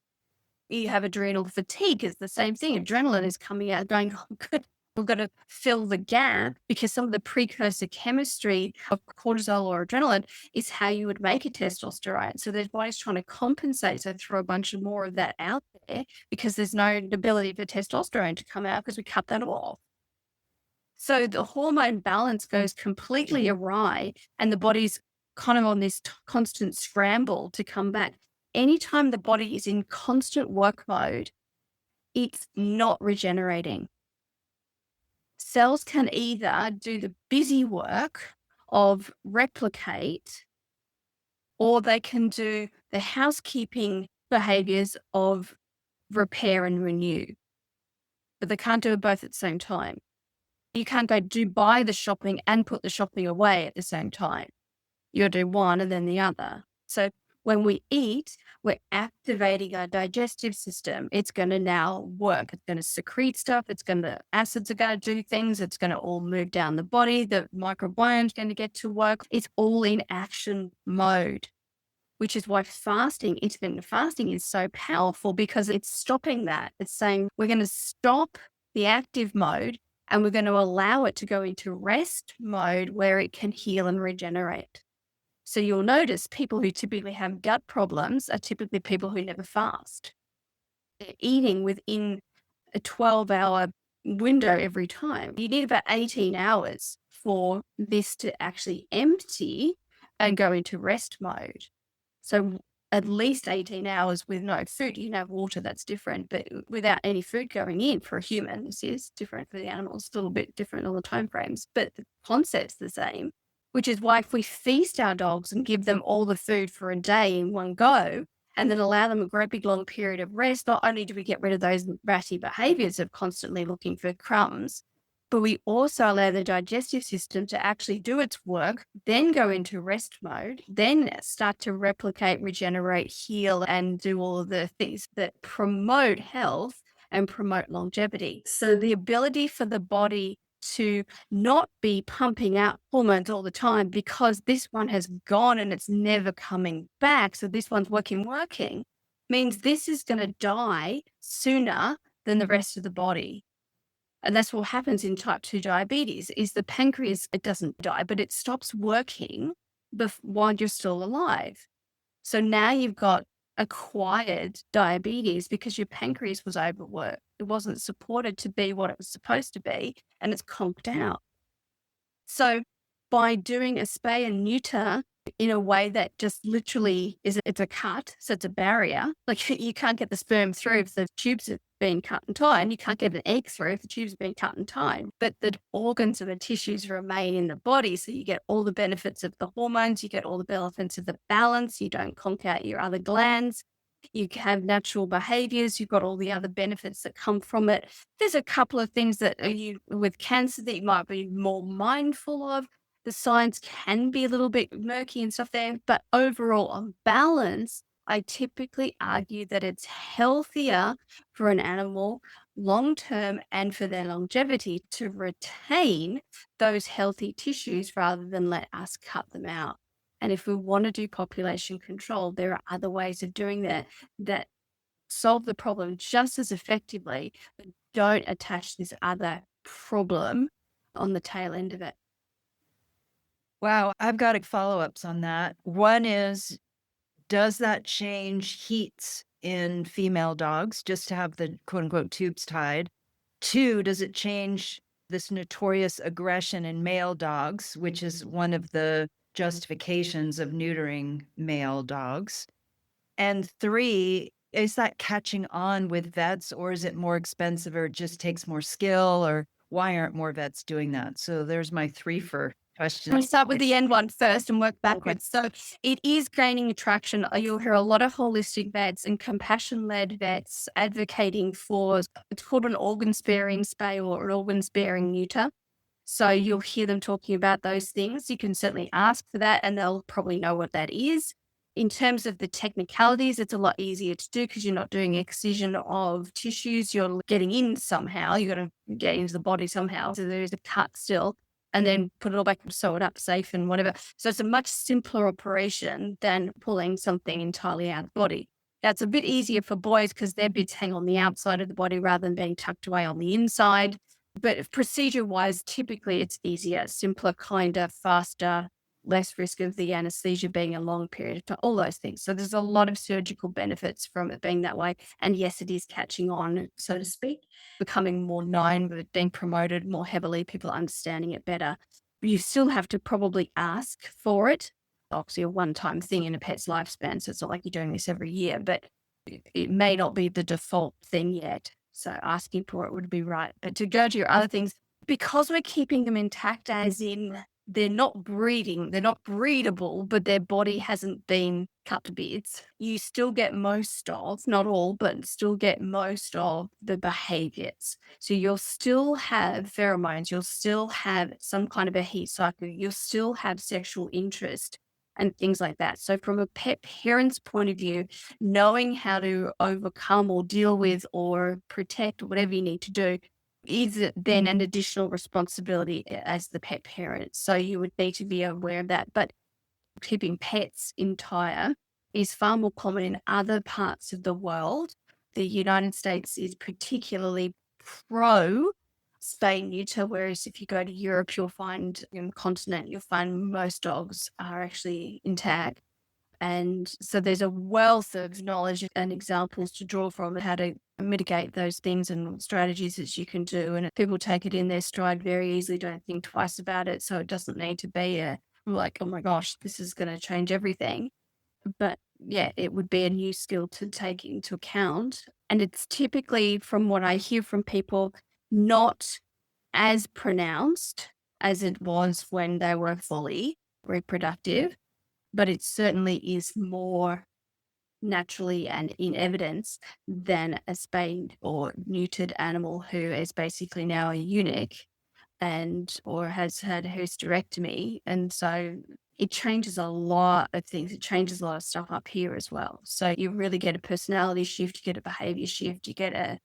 You have adrenal fatigue. It's the same thing. Adrenaline is coming out going, oh, good, we've got to fill the gap, because some of the precursor chemistry of cortisol or adrenaline is how you would make a testosterone. So their body's trying to compensate. So throw a bunch of more of that out there, because there's no ability for testosterone to come out because we cut that off. So the hormone balance goes completely awry, and the body's kind of on this constant scramble to come back. Anytime the body is in constant work mode, it's not regenerating. Cells can either do the busy work of replicate, or they can do the housekeeping behaviors of repair and renew. But they can't do it both at the same time. You can't go buy the shopping and put the shopping away at the same time. You'll do one and then the other. So when we eat, we're activating our digestive system. It's going to now work. It's going to secrete stuff. Acids are going to do things. It's going to all move down the body. The microbiome's going to get to work. It's all in action mode, which is why intermittent fasting is so powerful, because it's stopping that. It's saying we're going to stop the active mode and we're going to allow it to go into rest mode where it can heal and regenerate. So you'll notice people who typically have gut problems are typically people who never fast. They're eating within a 12-hour window every time. You need about 18 hours for this to actually empty and go into rest mode. So at least 18 hours with no food. You can have water, that's different, but without any food going in for a human, this is different for the animals. It's a little bit different on the time frames, but the concept's the same. which is why if we feast our dogs and give them all the food for a day in one go, and then allow them a great big long period of rest, not only do we get rid of those ratty behaviors of constantly looking for crumbs, but we also allow the digestive system to actually do its work, then go into rest mode, then start to replicate, regenerate, heal, and do all of the things that promote health and promote longevity. So the ability for the body to not be pumping out hormones all the time because this one has gone and it's never coming back. So this one's working, means this is going to die sooner than the rest of the body. And that's what happens in type 2 diabetes is the pancreas, it doesn't die, but it stops working while you're still alive. So now you've got acquired diabetes because your pancreas was overworked. It wasn't supported to be what it was supposed to be, and it's conked out. So by doing a spay and neuter in a way that just literally it's a cut, so it's a barrier. Like you can't get the sperm through if the tubes have been cut and tied, and you can't get an egg through if the tubes have been cut and tied. But the organs and the tissues remain in the body, so you get all the benefits of the hormones, you get all the benefits of the balance, you don't conk out your other glands. You have natural behaviors. You've got all the other benefits that come from it. There's a couple of things that you with cancer that you might be more mindful of. The science can be a little bit murky and stuff there, but overall on balance, I typically argue that it's healthier for an animal long-term and for their longevity to retain those healthy tissues rather than let us cut them out. And if we want to do population control, there are other ways of doing that solve the problem just as effectively, but don't attach this other problem on the tail end of it. Wow, I've got follow-ups on that. One is, does that change heats in female dogs just to have the quote unquote tubes tied? Two, does it change this notorious aggression in male dogs, which is one of the justifications of neutering male dogs? And three, is that catching on with vets, or is it more expensive, or it just takes more skill, or why aren't more vets doing that? So there's my three for questions. I'll start with the end one first and work backwards. So it is gaining traction. You'll hear a lot of holistic vets and compassion-led vets advocating for, it's called an organ-sparing spay or an organ-sparing neuter. So you'll hear them talking about those things. You can certainly ask for that and they'll probably know what that is. In terms of the technicalities, it's a lot easier to do because you're not doing excision of tissues. You're getting in somehow. You got to get into the body somehow. So there is a cut still. And then put it all back and sew it up safe and whatever. So it's a much simpler operation than pulling something entirely out of the body. That's a bit easier for boys because their bits hang on the outside of the body rather than being tucked away on the inside. But procedure-wise, typically it's easier, simpler, kinder, faster, less risk of the anesthesia being a long period of time, all those things. So there's a lot of surgical benefits from it being that way. And yes, it is catching on, so to speak, becoming more known, but being promoted more heavily, people understanding it better. You still have to probably ask for it. Obviously a one-time thing in a pet's lifespan, so it's not like you're doing this every year, but it may not be the default thing yet. So asking for it would be right. But to go to your other things, because we're keeping them intact, as in they're not breeding, they're not breedable, but their body hasn't been cut to bits, you still get most of, not all, but still get most of the behaviors. So you'll still have pheromones, you'll still have some kind of a heat cycle, you'll still have sexual interest and things like that. So from a pet parent's point of view, knowing how to overcome or deal with or protect or whatever you need to do is then an additional responsibility as the pet parent. So you would need to be aware of that. But keeping pets entire is far more common in other parts of the world. The United States is particularly pro spay neuter, whereas if you go to Europe, you'll find in the continent, you'll find most dogs are actually intact. And so there's a wealth of knowledge and examples to draw from how to mitigate those things and strategies that you can do. And people take it in their stride very easily, don't think twice about it. So it doesn't need to be like, oh my gosh, this is going to change everything. But yeah, it would be a new skill to take into account. And it's typically, from what I hear from people, not as pronounced as it was when they were fully. reproductive, but it certainly is more naturally and in evidence than a spayed or neutered animal who is basically now a eunuch and or has had a hysterectomy. And so it changes a lot of things. It changes a lot of stuff up here as well. So you really get a personality shift, you get a behavior shift, you get a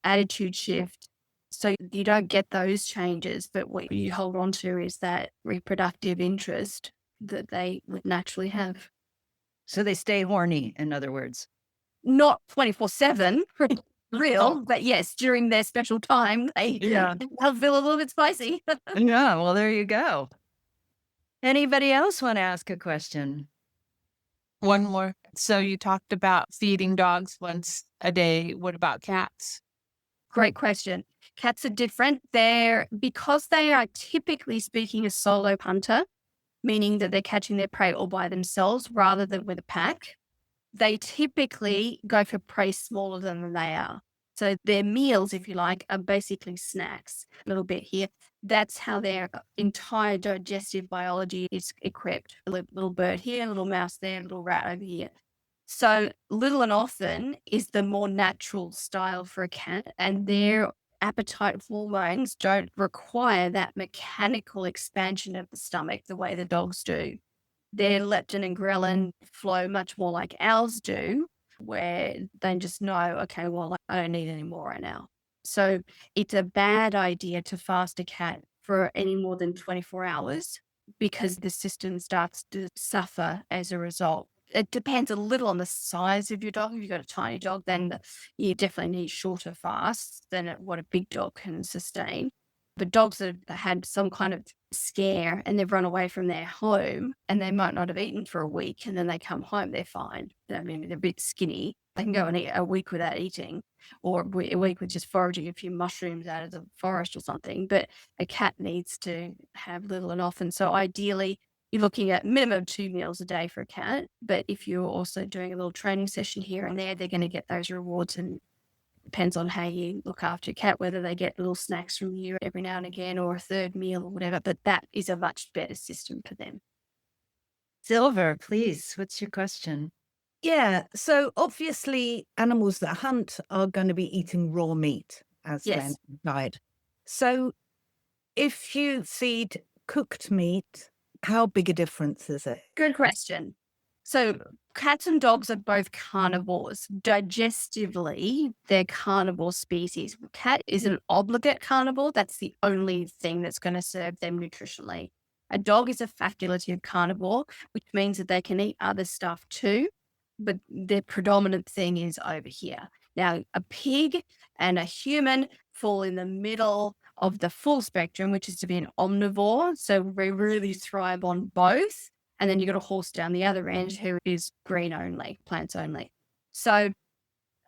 attitude shift. So you don't get those changes, but what you hold on to is that reproductive interest that they would naturally have. So they stay horny, in other words. Not 24/7 for real, but yes, during their special time, they'll feel a little bit spicy. Yeah, well, there you go. Anybody else want to ask a question? One more. So you talked about feeding dogs once a day. What about cats? Great question. Cats are different. Because they are typically speaking a solo hunter, meaning that they're catching their prey all by themselves rather than with a pack. They typically go for prey smaller than they are. So their meals, if you like, are basically snacks. A little bit here. That's how their entire digestive biology is equipped. A little bird here, a little mouse there, a little rat over here. So little and often is the more natural style for a cat, and their appetite hormones don't require that mechanical expansion of the stomach the way the dogs do. Their leptin and ghrelin flow much more like ours do, where they just know, okay, well, I don't need any more right now. So it's a bad idea to fast a cat for any more than 24 hours because the system starts to suffer as a result. It depends a little on the size of your dog. If you've got a tiny dog, then you definitely need shorter fasts than what a big dog can sustain. But dogs that have had some kind of scare and they've run away from their home and they might not have eaten for a week and then they come home, they're fine. I mean, they're a bit skinny. They can go and eat a week without eating or a week with just foraging a few mushrooms out of the forest or something. But a cat needs to have little and often. So ideally, you're looking at minimum of 2 meals a day for a cat. But if you're also doing a little training session here and there, they're going to get those rewards, and depends on how you look after your cat, whether they get little snacks from you every now and again or a third meal or whatever. But that is a much better system for them. Silver, please. What's your question? Yeah, so obviously animals that hunt are going to be eating raw meat as Yes. their diet. So if you feed cooked meat, how big a difference is it? Good question. So cats and dogs are both carnivores. Digestively, they're carnivore species. Cat is an obligate carnivore. That's the only thing that's going to serve them nutritionally. A dog is a facultative carnivore, which means that they can eat other stuff too, but their predominant thing is over here. Now, a pig and a human fall in the middle of the full spectrum, which is to be an omnivore. So we really thrive on both. And then you've got a horse down the other end who is green only, plants only. So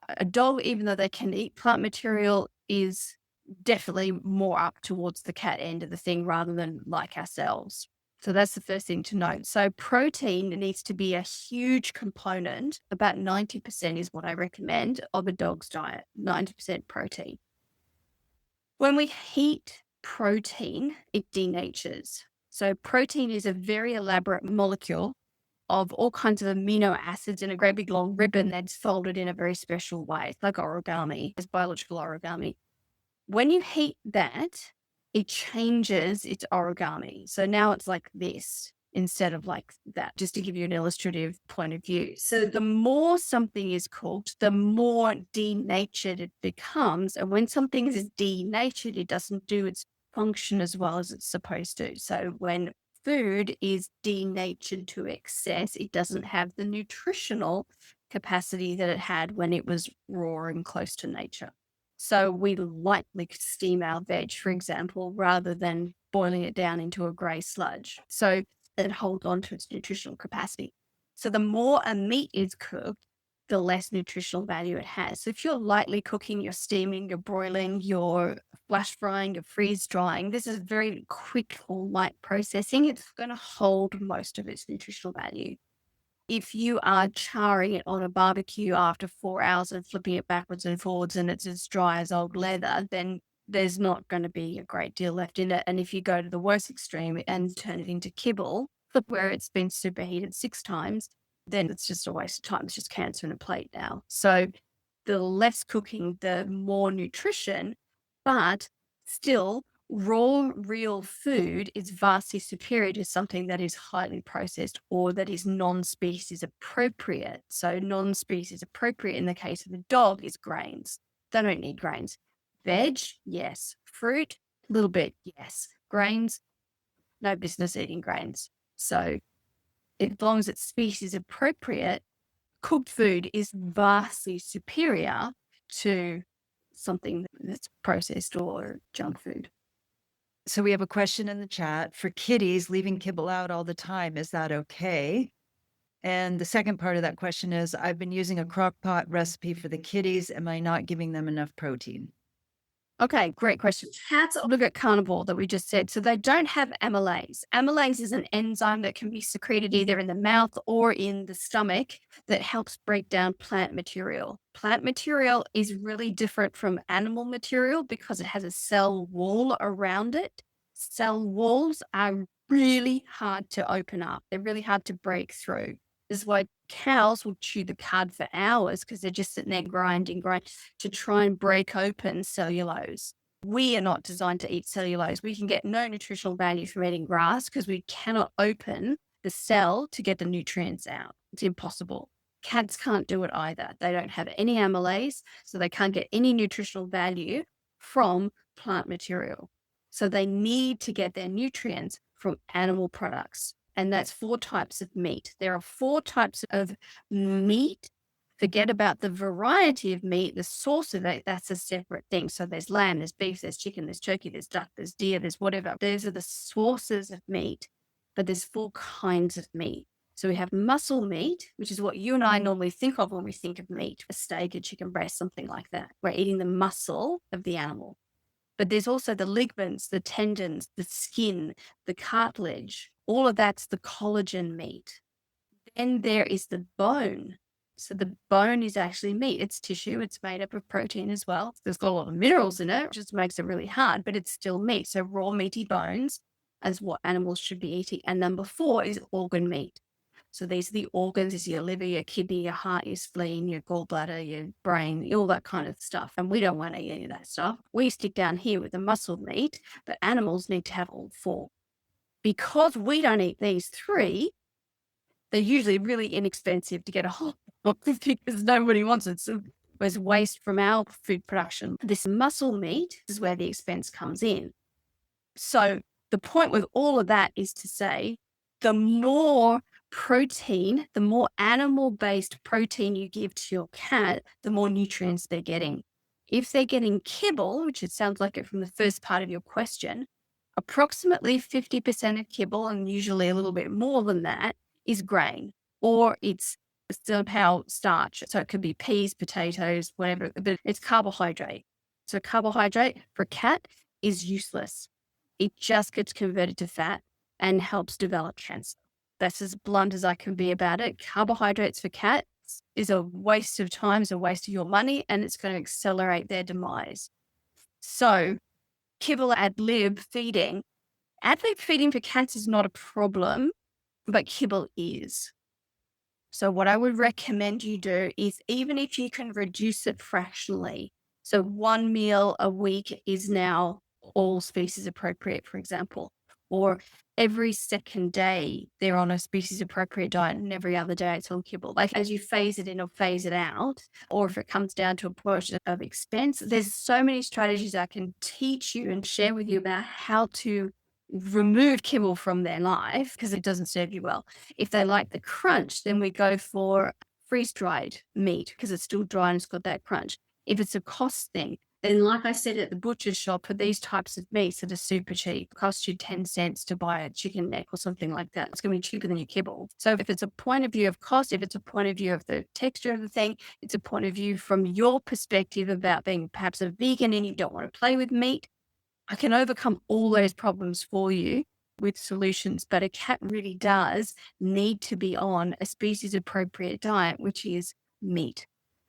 a dog, even though they can eat plant material, is definitely more up towards the cat end of the thing rather than like ourselves. So that's the first thing to note. So protein needs to be a huge component. About 90% is what I recommend of a dog's diet, 90% protein. When we heat protein, it denatures. So protein is a very elaborate molecule of all kinds of amino acids in a great big long ribbon that's folded in a very special way. It's like origami, it's biological origami. When you heat that, it changes its origami. So now it's like this instead of like that, just to give you an illustrative point of view. So the more something is cooked, the more denatured it becomes. And when something is denatured, it doesn't do its function as well as it's supposed to. So when food is denatured to excess, it doesn't have the nutritional capacity that it had when it was raw and close to nature. So we lightly steam our veg, for example, rather than boiling it down into a grey sludge. So it holds on to its nutritional capacity. So the more a meat is cooked, the less nutritional value it has. So if you're lightly cooking, you're steaming, you're broiling, you're flash frying, you're freeze drying, this is very quick or light processing. It's going to hold most of its nutritional value. If you are charring it on a barbecue after 4 hours and flipping it backwards and forwards and it's as dry as old leather, then there's not going to be a great deal left in it. And if you go to the worst extreme and turn it into kibble, But where it's been superheated 6 times, then it's just a waste of time. It's just cancer in a plate now. So the less cooking, the more nutrition, but still raw, real food is vastly superior to something that is highly processed or that is non-species appropriate. So non-species appropriate in the case of the dog is grains. They don't need grains. Veg, yes. Fruit, a little bit, yes. Grains, no business eating grains. So as long as it's species appropriate, cooked food is vastly superior to something that's processed or junk food. So we have a question in the chat for kitties leaving kibble out all the time. Is that okay? And the second part of that question is, I've been using a crock pot recipe for the kitties. Am I not giving them enough protein? Okay, great question. Cats look at carnivore that we just said. So they don't have amylase. Amylase is an enzyme that can be secreted either in the mouth or in the stomach that helps break down plant material. Plant material is really different from animal material because it has a cell wall around it. Cell walls are really hard to open up. They're really hard to break through. This is why cows will chew the cud for hours because they're just sitting there grinding to try and break open cellulose. We are not designed to eat cellulose. We can get no nutritional value from eating grass because we cannot open the cell to get the nutrients out. It's impossible. Cats can't do it either. They don't have any amylase, so they can't get any nutritional value from plant material. So they need to get their nutrients from animal products. And that's 4 types of meat. There are 4 types of meat. Forget about the variety of meat, the source of it, that's a separate thing. So there's lamb, there's beef, there's chicken, there's turkey, there's duck, there's deer, there's whatever. Those are the sources of meat, but there's 4 kinds of meat. So we have muscle meat, which is what you and I normally think of when we think of meat, a steak, a chicken breast, something like that. We're eating the muscle of the animal. But there's also the ligaments, the tendons, the skin, the cartilage. All of that's the collagen meat. Then there is the bone. So the bone is actually meat. It's tissue. It's made up of protein as well. There's got a lot of minerals in it, which just makes it really hard, but it's still meat. So raw meaty bones is what animals should be eating. And number 4 is organ meat. So these are the organs, is your liver, your kidney, your heart, your spleen, your gallbladder, your brain, all that kind of stuff. And we don't want to eat any of that stuff. We stick down here with the muscle meat, but animals need to have all 4. Because we don't eat these 3, they're usually really inexpensive to get a whole lot because nobody wants it. So there's waste from our food production. This muscle meat is where the expense comes in. So the point with all of that is to say, the more protein, the more animal-based protein you give to your cat, the more nutrients they're getting. If they're getting kibble, which it sounds like it from the first part of your question, approximately 50% of kibble, and usually a little bit more than that, is grain, or it's somehow starch. So it could be peas, potatoes, whatever, but it's carbohydrate. So carbohydrate for a cat is useless. It just gets converted to fat and helps develop cancer. That's as blunt as I can be about it. Carbohydrates for cats is a waste of time, is a waste of your money, and it's going to accelerate their demise. So kibble ad lib feeding for cats is not a problem, but kibble is. So what I would recommend you do is, even if you can reduce it fractionally, so 1 meal a week is now all species appropriate, for example, or every second day they're on a species appropriate diet and every other day it's on kibble. Like as you phase it in or phase it out, or if it comes down to a portion of expense, there's so many strategies I can teach you and share with you about how to remove kibble from their life because it doesn't serve you well. If they like the crunch, then we go for freeze-dried meat because it's still dry and it's got that crunch. If it's a cost thing, then like I said at the butcher's shop, for these types of meats that are super cheap, it costs you 10 cents to buy a chicken neck or something like that. It's going to be cheaper than your kibble. So if it's a point of view of cost, if it's a point of view of the texture of the thing, it's a point of view from your perspective about being perhaps a vegan and you don't want to play with meat, I can overcome all those problems for you with solutions. But a cat really does need to be on a species appropriate diet, which is meat.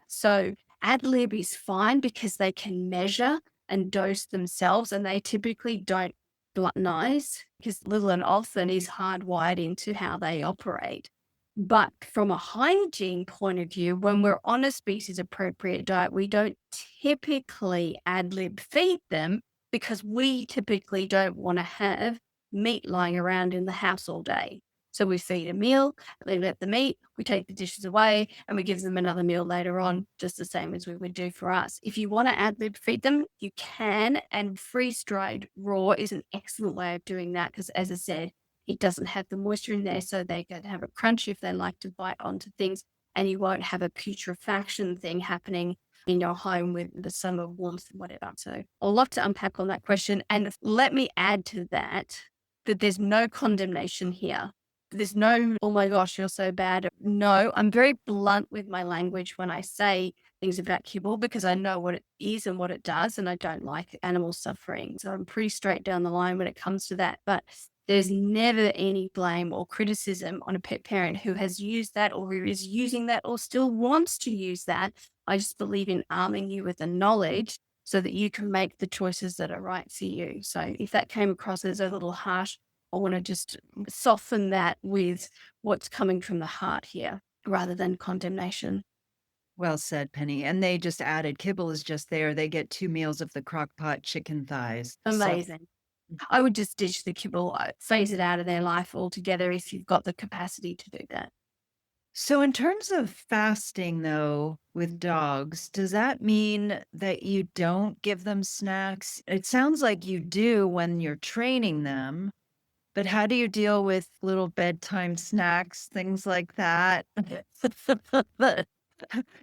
So ad lib is fine because they can measure and dose themselves, and they typically don't gluttonized because little and often is hardwired into how they operate. But from a hygiene point of view, when we're on a species appropriate diet, we don't typically ad lib feed them because we typically don't want to have meat lying around in the house all day. So we feed a meal, they let them eat, we take the dishes away, and we give them another meal later on, just the same as we would do for us. If you want to ad lib feed them, you can, and freeze-dried raw is an excellent way of doing that because, as I said, it doesn't have the moisture in there, so they can have a crunch if they like to bite onto things, and you won't have a putrefaction thing happening in your home with the summer warmth and whatever. So I'd love to unpack on that question. And let me add to that there's no condemnation here. There's no, oh my gosh, you're so bad. No, I'm very blunt with my language when I say things about kibble because I know what it is and what it does, and I don't like animal suffering. So I'm pretty straight down the line when it comes to that. But there's never any blame or criticism on a pet parent who has used that or who is using that or still wants to use that. I just believe in arming you with the knowledge so that you can make the choices that are right for you. So if that came across as a little harsh, I want to just soften that with what's coming from the heart here rather than condemnation. Well said, Penny. And they just added kibble is just there. They get 2 meals of the crock pot chicken thighs. So- Amazing. I would just ditch the kibble, phase it out of their life altogether if you've got the capacity to do that. So, in terms of fasting, though, with dogs, does that mean that you don't give them snacks? It sounds like you do when you're training them, but how do you deal with little bedtime snacks, things like that?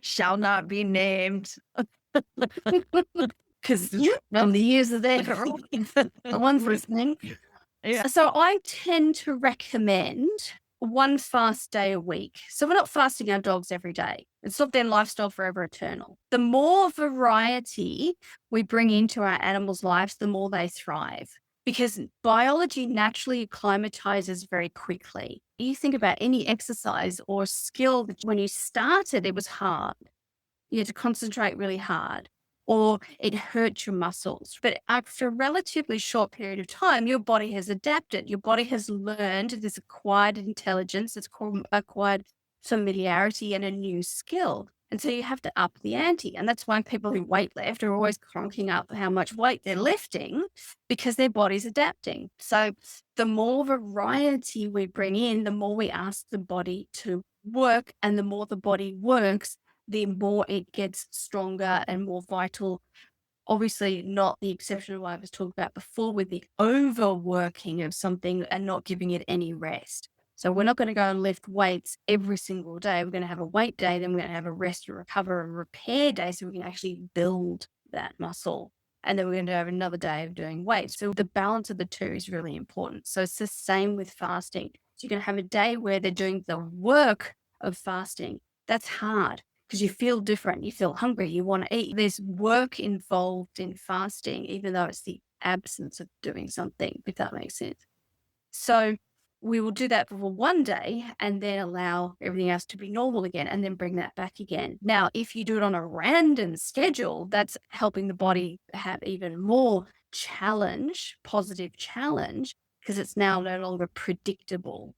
Shall not be named. Because on the years of there, the ones listening. Yeah. So I tend to recommend one fast day a week. So we're not fasting our dogs every day. It's not their lifestyle forever eternal. The more variety we bring into our animals' lives, the more they thrive. Because biology naturally acclimatizes very quickly. You think about any exercise or skill that when you started, it was hard. You had to concentrate really hard or it hurt your muscles. But after a relatively short period of time, your body has adapted. Your body has learned this acquired intelligence, it's called acquired familiarity and a new skill. And so you have to up the ante. And that's why people who weight lift are always cranking up how much weight they're lifting because their body's adapting. So the more variety we bring in, the more we ask the body to work, and the more the body works, the more it gets stronger and more vital. Obviously, not the exception of what I was talking about before with the overworking of something and not giving it any rest. So we're not going to go and lift weights every single day. We're going to have a weight day, then we're going to have a rest and recover and repair day so we can actually build that muscle. And then we're going to have another day of doing weights. So the balance of the two is really important. So it's the same with fasting. So you're going to have a day where they're doing the work of fasting. That's hard because you feel different. You feel hungry. You want to eat. There's work involved in fasting, even though it's the absence of doing something, if that makes sense. So we will do that for one day and then allow everything else to be normal again and then bring that back again. Now, if you do it on a random schedule, that's helping the body have even more challenge, positive challenge, because it's now no longer predictable.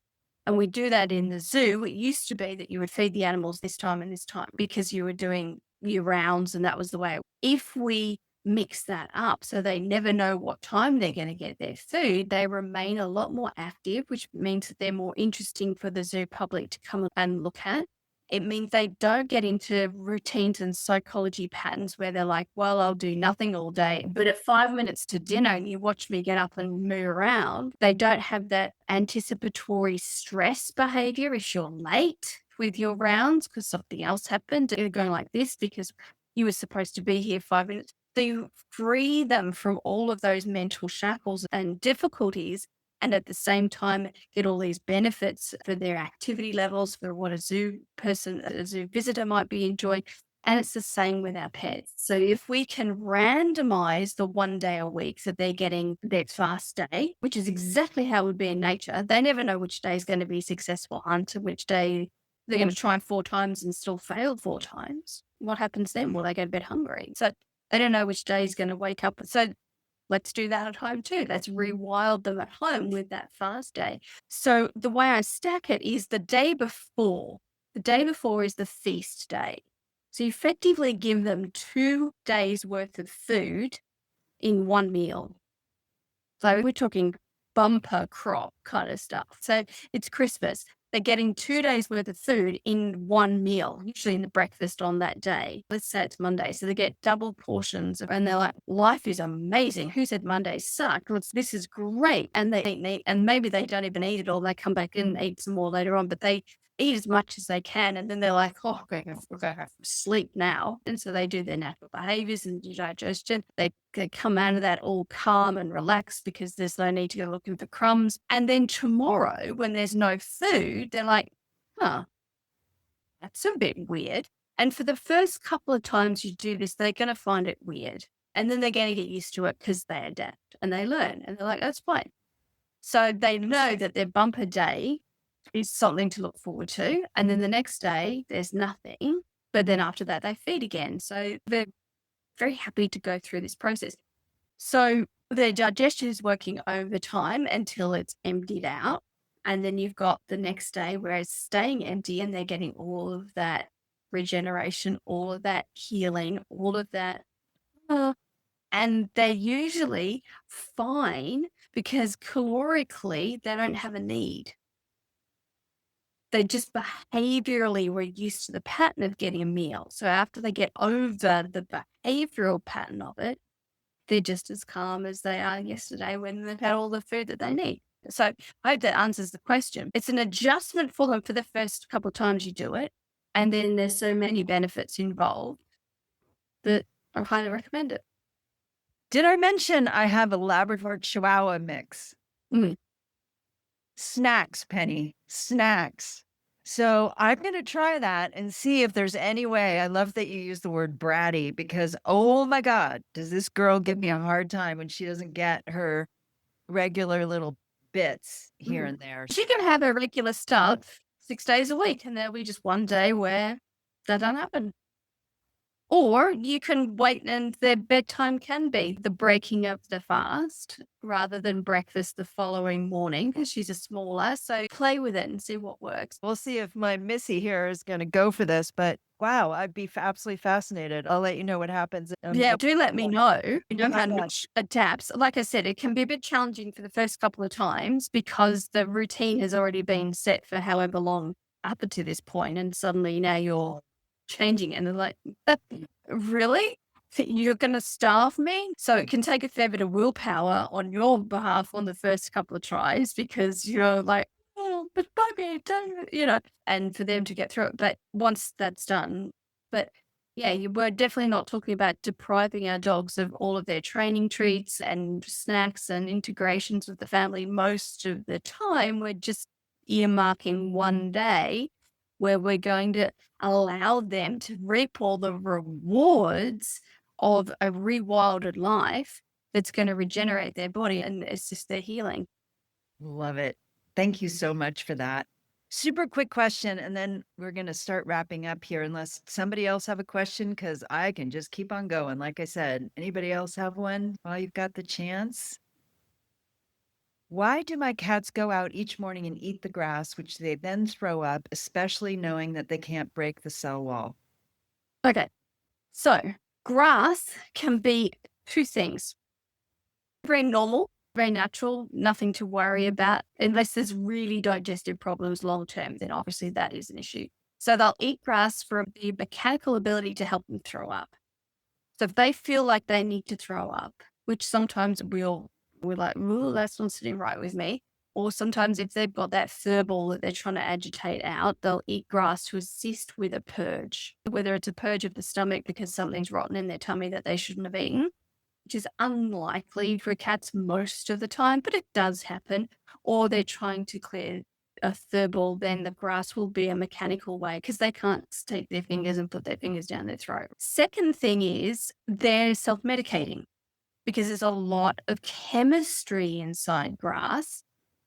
And we do that in the zoo. It used to be that you would feed the animals this time and this time because you were doing your rounds and that was the way. If we mix that up so they never know what time they're going to get their food, they remain a lot more active, which means that they're more interesting for the zoo public to come and look at. It means they don't get into routines and psychology patterns where they're like, well, I'll do nothing all day. But at 5 minutes to dinner, and you watch me get up and move around, they don't have that anticipatory stress behavior if you're late with your rounds because something else happened. They're going like this because you were supposed to be here 5 minutes. So you free them from all of those mental shackles and difficulties, and at the same time get all these benefits for their activity levels, for what a zoo visitor might be enjoying. And it's the same with our pets. So if we can randomize the 1 day a week that they're getting their fast day, which is exactly how it would be in nature, they never know which day is going to be a successful hunt and which day they're going to try 4 times and still fail 4 times. What happens then? Well, they go to bed hungry. So they don't know which day is going to wake up. So let's do that at home too. Let's rewild them at home with that fast day. So the way I stack it is the day before. The day before is the feast day. So you effectively give them 2 days worth of food in one meal. So we're talking bumper crop kind of stuff. So it's Christmas. They're getting 2 days worth of food in one meal, usually in the breakfast on that day. Let's say it's Monday. So they get double portions and they're like, life is amazing. Who said Mondays suck? This is great. And they eat, and maybe they don't even eat it all. They come back and eat some more later on, but they eat as much as they can. And then they're like, oh, okay, we're going to have to sleep now. And so they do their natural behaviors and digestion. They come out of that all calm and relaxed because there's no need to go looking for crumbs. And then tomorrow, when there's no food, they're like, huh, that's a bit weird. And for the first couple of times you do this, they're going to find it weird. And then they're going to get used to it because they adapt and they learn. And they're like, that's fine. So they know that their bumper day is something to look forward to. And then the next day, there's nothing. But then after that, they feed again. So they're very happy to go through this process. So their digestion is working overtime until it's emptied out. And then you've got the next day where it's staying empty and they're getting all of that regeneration, all of that healing, all of that. And they're usually fine because calorically, they don't have a need. They just behaviorally were used to the pattern of getting a meal. So after they get over the behavioral pattern of it, they're just as calm as they are yesterday when they've had all the food that they need. So I hope that answers the question. It's an adjustment for them for the first couple of times you do it. And then there's so many benefits involved that I highly recommend it. Did I mention I have a Labrador Chihuahua mix? Mm. Snacks, Penny, snacks. So I'm going to try that and see if there's any way. I love that you use the word bratty because, oh my God, does this girl give me a hard time when she doesn't get her regular little bits here and there. She can have her regular stuff 6 days a week and there'll be just one day where that don't happen. Or you can wait and their bedtime can be the breaking of the fast rather than breakfast the following morning because she's a smaller. So play with it and see what works. We'll see if my Missy here is going to go for this, but wow, I'd be absolutely fascinated. I'll let you know what happens. Yeah, do let me know. You know how much adapts. Like I said, it can be a bit challenging for the first couple of times because the routine has already been set for however long up until this point, and suddenly now you're changing it. And they're like, really? You're going to starve me? So it can take a fair bit of willpower on your behalf on the first couple of tries because you're like, oh, but baby, don't, and for them to get through it. But once that's done, yeah, we're definitely not talking about depriving our dogs of all of their training treats and snacks and integrations with the family. Most of the time, we're just earmarking one day where we're going to allow them to reap all the rewards of a rewilded life that's going to regenerate their body and assist their healing. Love it. Thank you so much for that. Super quick question, and then we're going to start wrapping up here unless somebody else have a question, because I can just keep on going. Like I said, anybody else have one while you've got the chance? Why do my cats go out each morning and eat the grass, which they then throw up, especially knowing that they can't break the cell wall? Okay, so grass can be two things. Very normal, very natural, nothing to worry about, unless there's really digestive problems long term, then obviously that is an issue. So they'll eat grass for the mechanical ability to help them throw up. So if they feel like they need to throw up, which sometimes we're like, ooh, that's not sitting right with me. Or sometimes if they've got that furball that they're trying to agitate out, they'll eat grass to assist with a purge, whether it's a purge of the stomach because something's rotten in their tummy that they shouldn't have eaten, which is unlikely for cats most of the time, but it does happen. Or they're trying to clear a furball, then the grass will be a mechanical way because they can't take their fingers and put their fingers down their throat. Second thing is they're self-medicating because there's a lot of chemistry inside grass.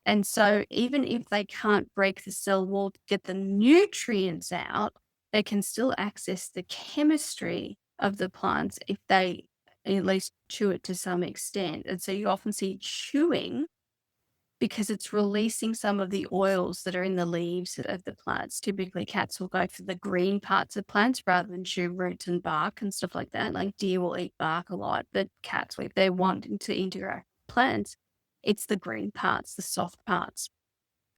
And so even if they can't break the cell wall to get the nutrients out, they can still access the chemistry of the plants if they at least chew it to some extent. And so you often see chewing because it's releasing some of the oils that are in the leaves of the plants. Typically, cats will go for the green parts of plants rather than chew roots and bark and stuff like that. Like deer will eat bark a lot, but cats, if they're wanting to interact with plants, it's the green parts, the soft parts.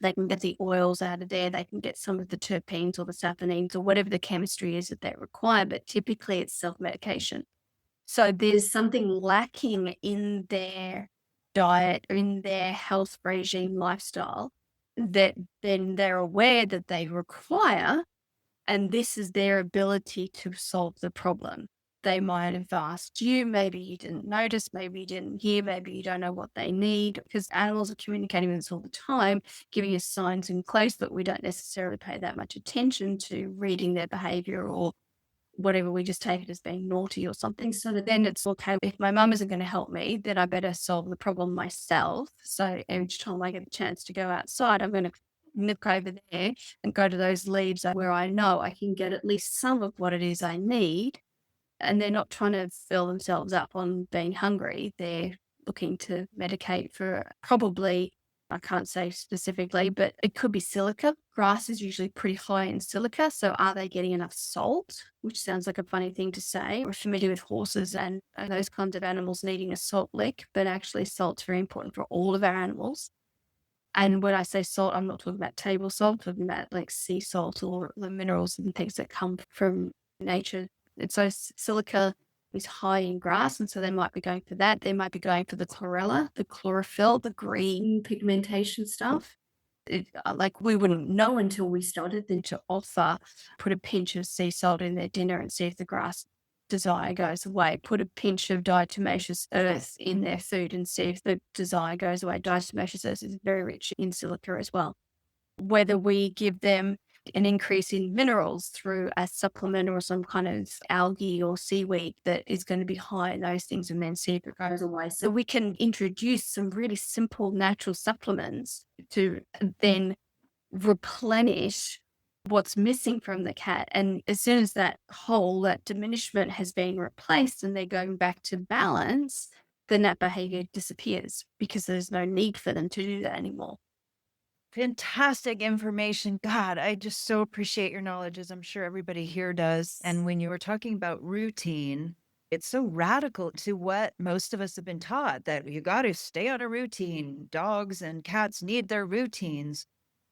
They can get the oils out of there. They can get some of the terpenes or the saponines or whatever the chemistry is that they require, but typically it's self-medication. So there's something lacking in their diet or in their health regime lifestyle that then they're aware that they require, and this is their ability to solve the problem. They might have asked you, maybe you didn't notice, maybe you didn't hear, maybe you don't know what they need, because animals are communicating with us all the time, giving us signs and clues, but we don't necessarily pay that much attention to reading their behavior or whatever. We just take it as being naughty or something. So that then it's okay, if my mum isn't going to help me, then I better solve the problem myself. So each time I get a chance to go outside, I'm going to nip over there and go to those leaves where I know I can get at least some of what it is I need. And they're not trying to fill themselves up on being hungry. They're looking to medicate for probably, I can't say specifically, but it could be silica. Grass is usually pretty high in silica. So are they getting enough salt? Which sounds like a funny thing to say. We're familiar with horses and those kinds of animals needing a salt lick, but actually salt's very important for all of our animals. And when I say salt, I'm not talking about table salt, I'm talking about like sea salt or the minerals and things that come from nature. And so silica is high in grass, and so they might be going for that. They might be going for the chlorella, the chlorophyll, the green pigmentation stuff. Like we wouldn't know until we started then to put a pinch of sea salt in their dinner and see if the grass desire goes away. Put a pinch of diatomaceous earth in their food and see if the desire goes away. Diatomaceous earth is very rich in silica as well. Whether we give them an increase in minerals through a supplement or some kind of algae or seaweed that is going to be high in those things, and then see if it goes away. So we can introduce some really simple natural supplements to then replenish what's missing from the cat. And as soon as that diminishment has been replaced and they're going back to balance, then that behavior disappears because there's no need for them to do that anymore. Fantastic information. God, I just so appreciate your knowledge, as I'm sure everybody here does. And when you were talking about routine, it's so radical to what most of us have been taught, that you got to stay on a routine. Dogs and cats need their routines.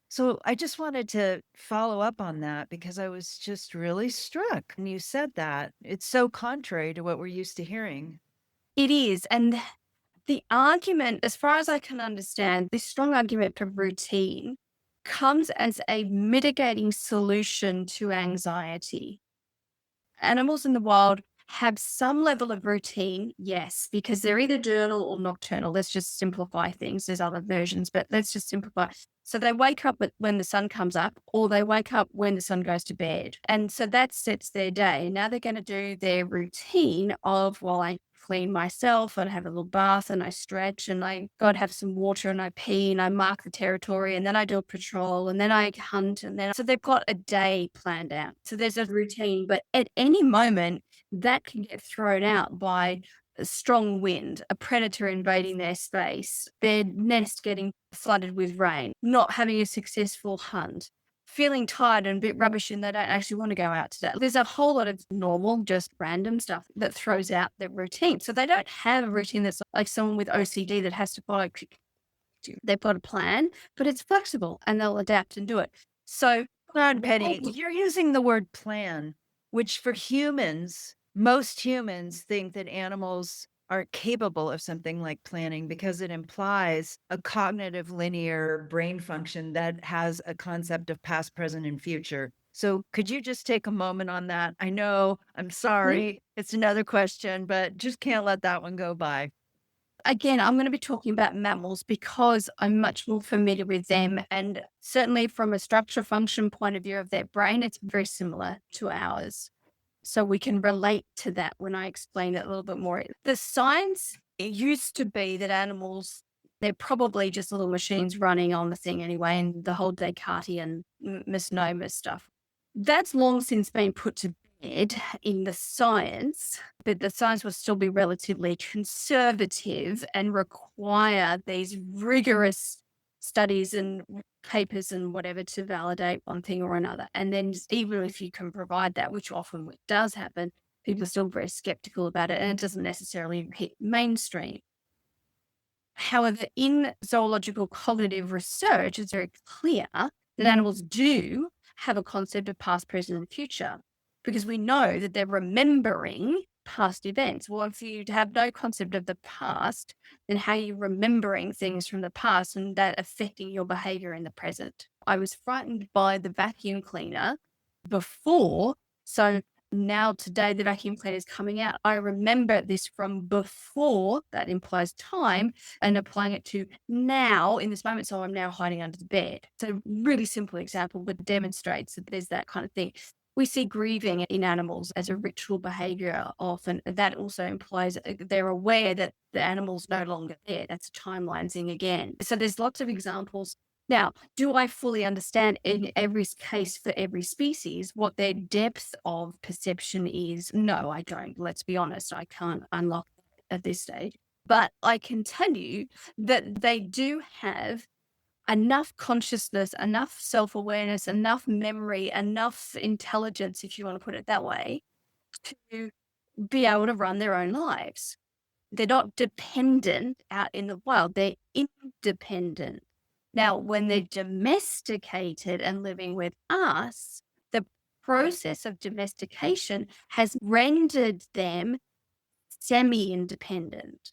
So I just wanted to follow up on that because I was just really struck when you said that. It's so contrary to what we're used to hearing. It is. And the argument, as far as I can understand, this strong argument for routine comes as a mitigating solution to anxiety. Animals in the wild have some level of routine, yes, because they're either diurnal or nocturnal. Let's just simplify things. There's other versions, but let's just simplify. So they wake up when the sun comes up, or they wake up when the sun goes to bed. And so that sets their day. Now they're going to do their routine of, well, I clean myself and have a little bath and I stretch and I go and have some water and I pee and I mark the territory and then I do a patrol and then I hunt so they've got a day planned out. So there's a routine, but at any moment that can get thrown out by a strong wind, a predator invading their space, their nest getting flooded with rain, not having a successful hunt, feeling tired and a bit rubbish and they don't actually want to go out today. There's a whole lot of normal, just random stuff that throws out their routine. So they don't have a routine that's like someone with OCD that has to follow. They've got a plan, but it's flexible and they'll adapt and do it. So, Penny, you're using the word plan, which for humans, most humans think that animals aren't capable of something like planning because it implies a cognitive linear brain function that has a concept of past, present, and future. So could you just take a moment on that? I know, I'm sorry, it's another question, but just can't let that one go by. Again, I'm going to be talking about mammals because I'm much more familiar with them. And certainly from a structure function point of view of their brain, it's very similar to ours. So we can relate to that when I explain it a little bit more. The science, it used to be that animals, they're probably just little machines running on the thing anyway, and the whole Descartesian misnomer stuff. That's long since been put to ahead in the science, but the science will still be relatively conservative and require these rigorous studies and papers and whatever to validate one thing or another. And then even if you can provide that, which often does happen, people are still very skeptical about it, and it doesn't necessarily hit mainstream. However, in zoological cognitive research, it's very clear that animals do have a concept of past, present, and future, because we know that they're remembering past events. Well, if you have no concept of the past, then how are you remembering things from the past and that affecting your behavior in the present? I was frightened by the vacuum cleaner before. So now today the vacuum cleaner is coming out. I remember this from before, that implies time, and applying it to now in this moment. So I'm now hiding under the bed. It's a really simple example, but demonstrates that there's that kind of thing. We see grieving in animals as a ritual behavior often. That also implies they're aware that the animal's no longer there. That's a timeline thing again. So there's lots of examples. Now, do I fully understand in every case for every species what their depth of perception is? No, I don't. Let's be honest. I can't unlock that at this stage. But I can tell you that they do have enough consciousness, enough self-awareness, enough memory, enough intelligence, if you want to put it that way, to be able to run their own lives. They're not dependent out in the wild. They're independent. Now, when they're domesticated and living with us, the process of domestication has rendered them semi-independent,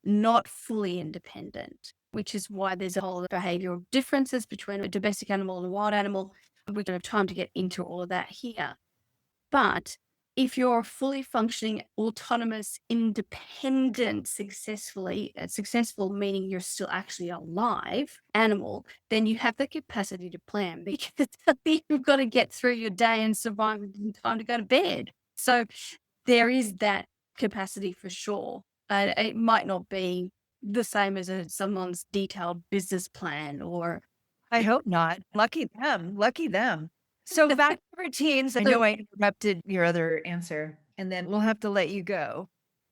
not fully independent, which is why there's a whole behavioral differences between a domestic animal and a wild animal. We don't have time to get into all of that here. But if you're a fully functioning, autonomous, independent, successful meaning you're still actually alive animal, then you have the capacity to plan, because you've got to get through your day and survive in time to go to bed. So there is that capacity for sure. It might not be the same as someone's detailed business plan, or I hope not. Lucky them. Lucky them. So back to routines. I know I interrupted your other answer, and then we'll have to let you go.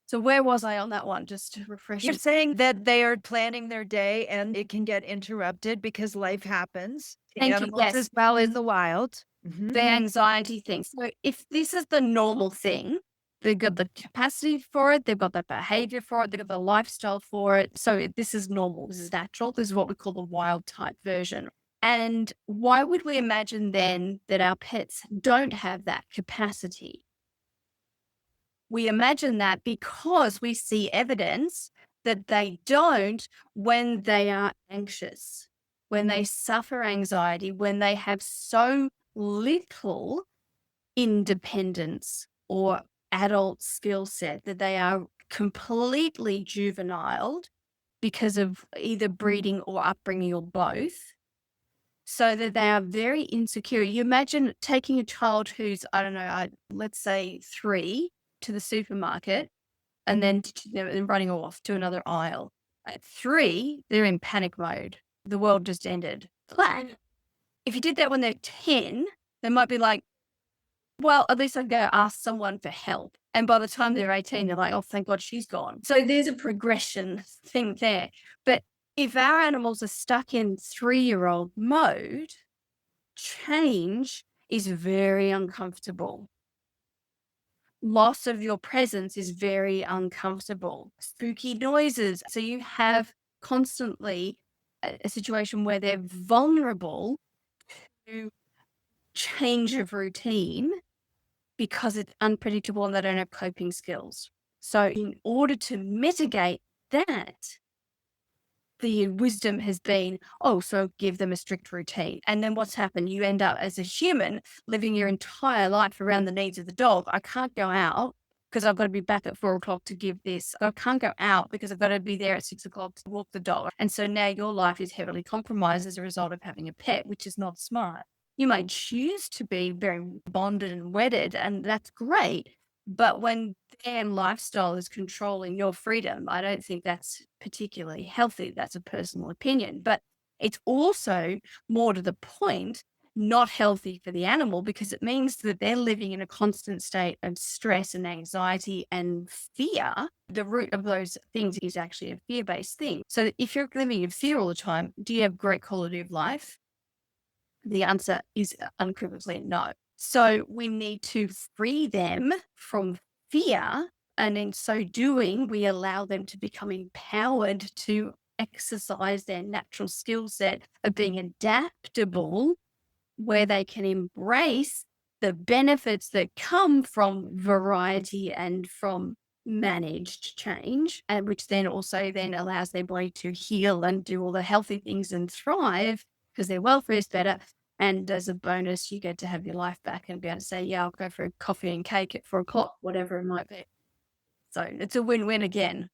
So where was I on that one? Just to refresh. You're saying that they are planning their day and it can get interrupted because life happens. Thank you. Animals Yes. as well in the wild. The anxiety thing. So if this is the normal thing, they've got the capacity for it, they've got the behavior for it, they've got the lifestyle for it. So this is normal. This is natural. This is what we call the wild type version. And why would we imagine then that our pets don't have that capacity? We imagine that because we see evidence that they don't when they are anxious, when they suffer anxiety, when they have so little independence or adult skill set that they are completely juvenile because of either breeding or upbringing or both. So that they are very insecure. You imagine taking a child who's, I don't know, let's say 3 to the supermarket and then running off to another aisle. At 3, they're in panic mode. The world just ended. If you did that when they're 10, they might be like, well, at least I'd go ask someone for help. And by the time they're 18, they're like, oh, thank God she's gone. So there's a progression thing there. But if our animals are stuck in 3-year-old mode, change is very uncomfortable. Loss of your presence is very uncomfortable. Spooky noises. So you have constantly a situation where they're vulnerable to change of routine because it's unpredictable and they don't have coping skills. So in order to mitigate that, the wisdom has been, so give them a strict routine. And then what's happened? You end up as a human living your entire life around the needs of the dog. I can't go out because I've got to be back at 4 o'clock to give this. I can't go out because I've got to be there at 6 o'clock to walk the dog. And so now your life is heavily compromised as a result of having a pet, which is not smart. You may choose to be very bonded and wedded, and that's great. But when their lifestyle is controlling your freedom, I don't think that's particularly healthy. That's a personal opinion. But it's also more to the point not healthy for the animal because it means that they're living in a constant state of stress and anxiety and fear. The root of those things is actually a fear-based thing. So if you're living in fear all the time, do you have great quality of life? The answer is unequivocally no. So we need to free them from fear. And in so doing, we allow them to become empowered to exercise their natural skill set of being adaptable, where they can embrace the benefits that come from variety and from managed change, and which then also then allows their body to heal and do all the healthy things and thrive because their welfare is better. And as a bonus, you get to have your life back and be able to say, yeah, I'll go for a coffee and cake at 4 o'clock, whatever it might be. So it's a win-win again.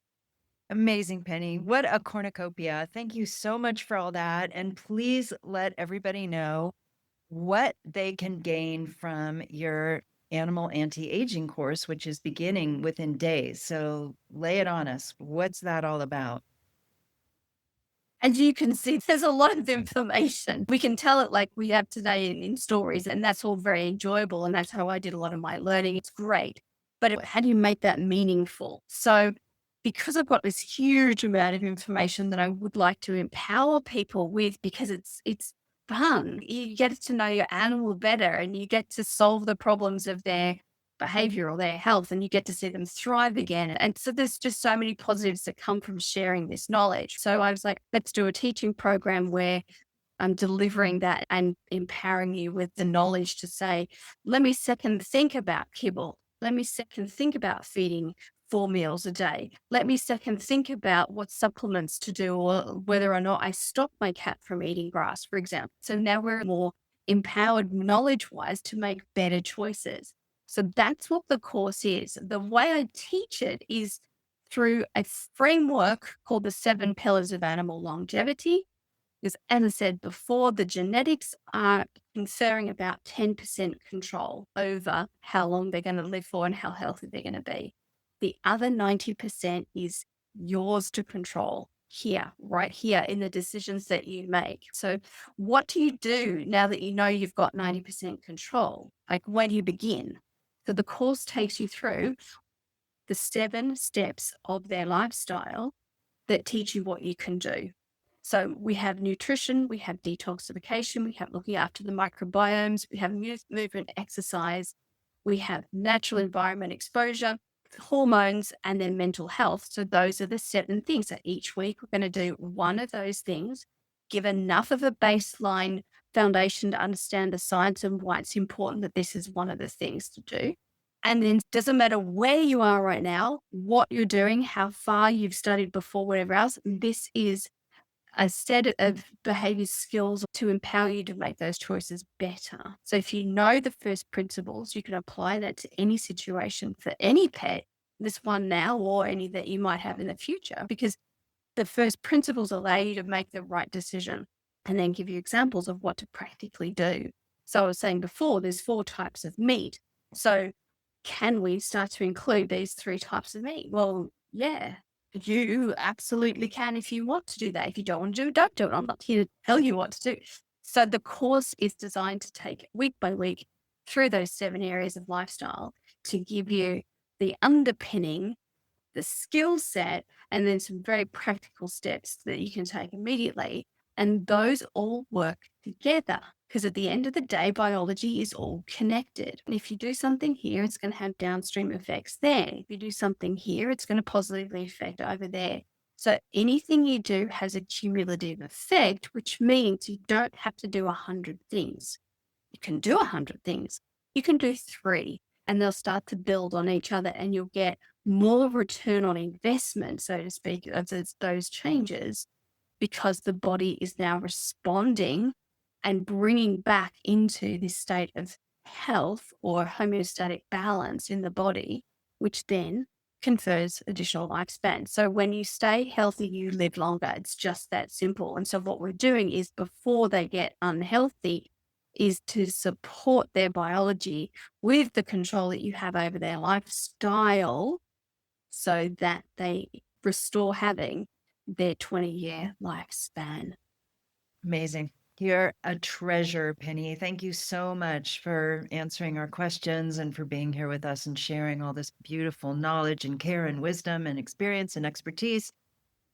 Amazing, Penny. What a cornucopia. Thank you so much for all that. And please let everybody know what they can gain from your animal anti-aging course, which is beginning within days. So lay it on us. What's that all about? As you can see, there's a lot of information. We can tell it like we have today in stories, and that's all very enjoyable. And that's how I did a lot of my learning. It's great. But how do you make that meaningful? So because I've got this huge amount of information that I would like to empower people with, because it's fun. You get to know your animal better and you get to solve the problems of their behavior or their health, and you get to see them thrive again. And so there's just so many positives that come from sharing this knowledge. So I was like, let's do a teaching program where I'm delivering that and empowering you with the knowledge to say, let me second think about kibble. Let me second think about feeding 4 meals a day. Let me second think about what supplements to do or whether or not I stop my cat from eating grass, for example. So now we're more empowered knowledge-wise to make better choices. So that's what the course is. The way I teach it is through a framework called the 7 pillars of animal longevity. Because as I said before, the genetics are conferring about 10% control over how long they're going to live for and how healthy they're going to be. The other 90% is yours to control here, right here in the decisions that you make. So what do you do now that you know you've got 90% control? Like, where do you begin? So the course takes you through the 7 steps of their lifestyle that teach you what you can do. So we have nutrition, we have detoxification, we have looking after the microbiomes, we have movement, exercise, we have natural environment exposure, hormones, and then mental health. So those are the 7 things. So each week we're going to do one of those things, give enough of a baseline foundation to understand the science and why it's important that this is one of the things to do. And then it doesn't matter where you are right now, what you're doing, how far you've studied before, whatever else, this is a set of behavior skills to empower you to make those choices better. So if you know the first principles, you can apply that to any situation for any pet, this one now or any that you might have in the future, because the first principles allow you to make the right decision and then give you examples of what to practically do. So I was saying before, there's 4 types of meat. So can we start to include these 3 types of meat? Well, yeah. You absolutely can if you want to do that. If you don't want to do it, don't do it. I'm not here to tell you what to do. So the course is designed to take week by week through those 7 areas of lifestyle to give you the underpinning, the skill set, and then some very practical steps that you can take immediately. And those all work together because at the end of the day, biology is all connected. And if you do something here, it's going to have downstream effects there. If you do something here, it's going to positively affect over there. So anything you do has a cumulative effect, which means you don't have to do 100 things. You can do 100 things. You can do 3, and they'll start to build on each other, and you'll get more return on investment, so to speak, of those changes, because the body is now responding and bringing back into this state of health or homeostatic balance in the body, which then confers additional lifespan. So when you stay healthy, you live longer. It's just that simple. And so what we're doing is before they get unhealthy is to support their biology with the control that you have over their lifestyle so that they restore having their 20-year lifespan. Amazing. You're a treasure, Penny. Thank you so much for answering our questions and for being here with us and sharing all this beautiful knowledge and care and wisdom and experience and expertise.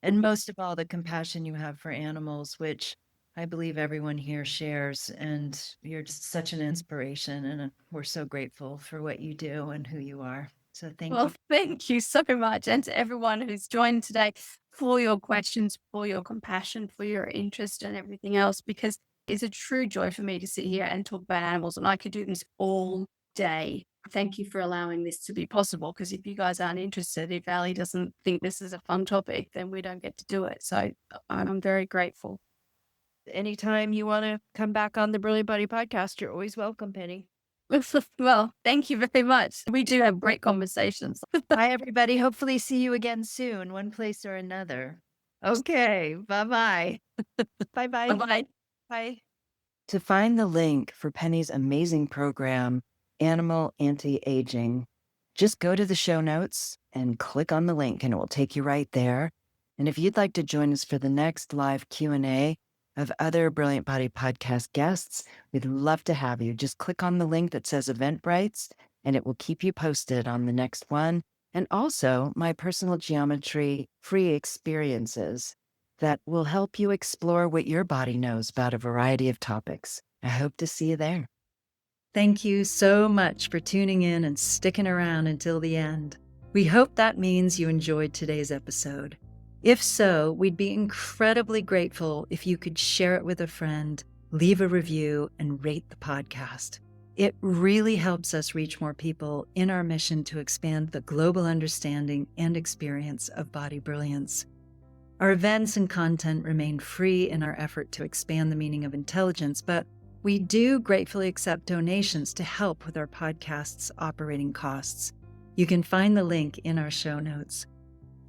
And most of all, the compassion you have for animals, which I believe everyone here shares. And you're just such an inspiration. And we're so grateful for what you do and who you are. So thank Well, you. thank you so much. And to everyone who's joined today, for your questions, for your compassion, for your interest and everything else, because it's a true joy for me to sit here and talk about animals. And I could do this all day. Thank you for allowing this to be possible. Because if you guys aren't interested, if Ali doesn't think this is a fun topic, then we don't get to do it. So I'm very grateful. Anytime you want to come back on the Brilliant Body podcast, you're always welcome, Penny. Well, thank you very much. We do have great conversations. Bye, everybody. Hopefully see you again soon, one place or another. Okay. Bye-bye. Bye-bye. Bye-bye. Bye. To find the link for Penny's amazing program, Animal Anti-Aging, just go to the show notes and click on the link and it will take you right there. And if you'd like to join us for the next live Q&A of other Brilliant Body podcast guests, we'd love to have you. Just click on the link that says Eventbrites and it will keep you posted on the next one. And also my personal geometry free experiences that will help you explore what your body knows about a variety of topics. I hope to see you there. Thank you so much for tuning in and sticking around until the end. We hope that means you enjoyed today's episode. If so, we'd be incredibly grateful if you could share it with a friend, leave a review, and rate the podcast. It really helps us reach more people in our mission to expand the global understanding and experience of body brilliance. Our events and content remain free in our effort to expand the meaning of intelligence, but we do gratefully accept donations to help with our podcast's operating costs. You can find the link in our show notes.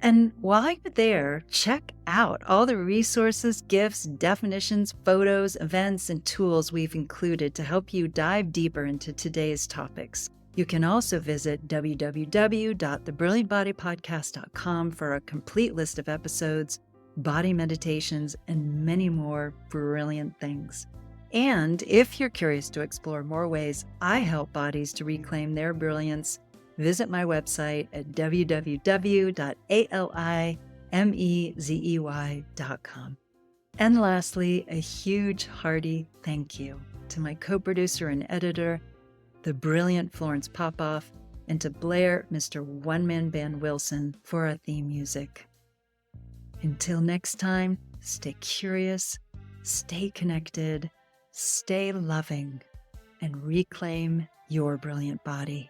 And while you're there, check out all the resources, gifts, definitions, photos, events, and tools we've included to help you dive deeper into today's topics. You can also visit www.thebrilliantbodypodcast.com for a complete list of episodes, body meditations, and many more brilliant things. And if you're curious to explore more ways I help bodies to reclaim their brilliance, visit my website at www.alimezey.com. And lastly, a huge hearty thank you to my co-producer and editor, the brilliant Florence Popoff, and to Blair, Mr. One-Man Band Wilson, for our theme music. Until next time, stay curious, stay connected, stay loving, and reclaim your brilliant body.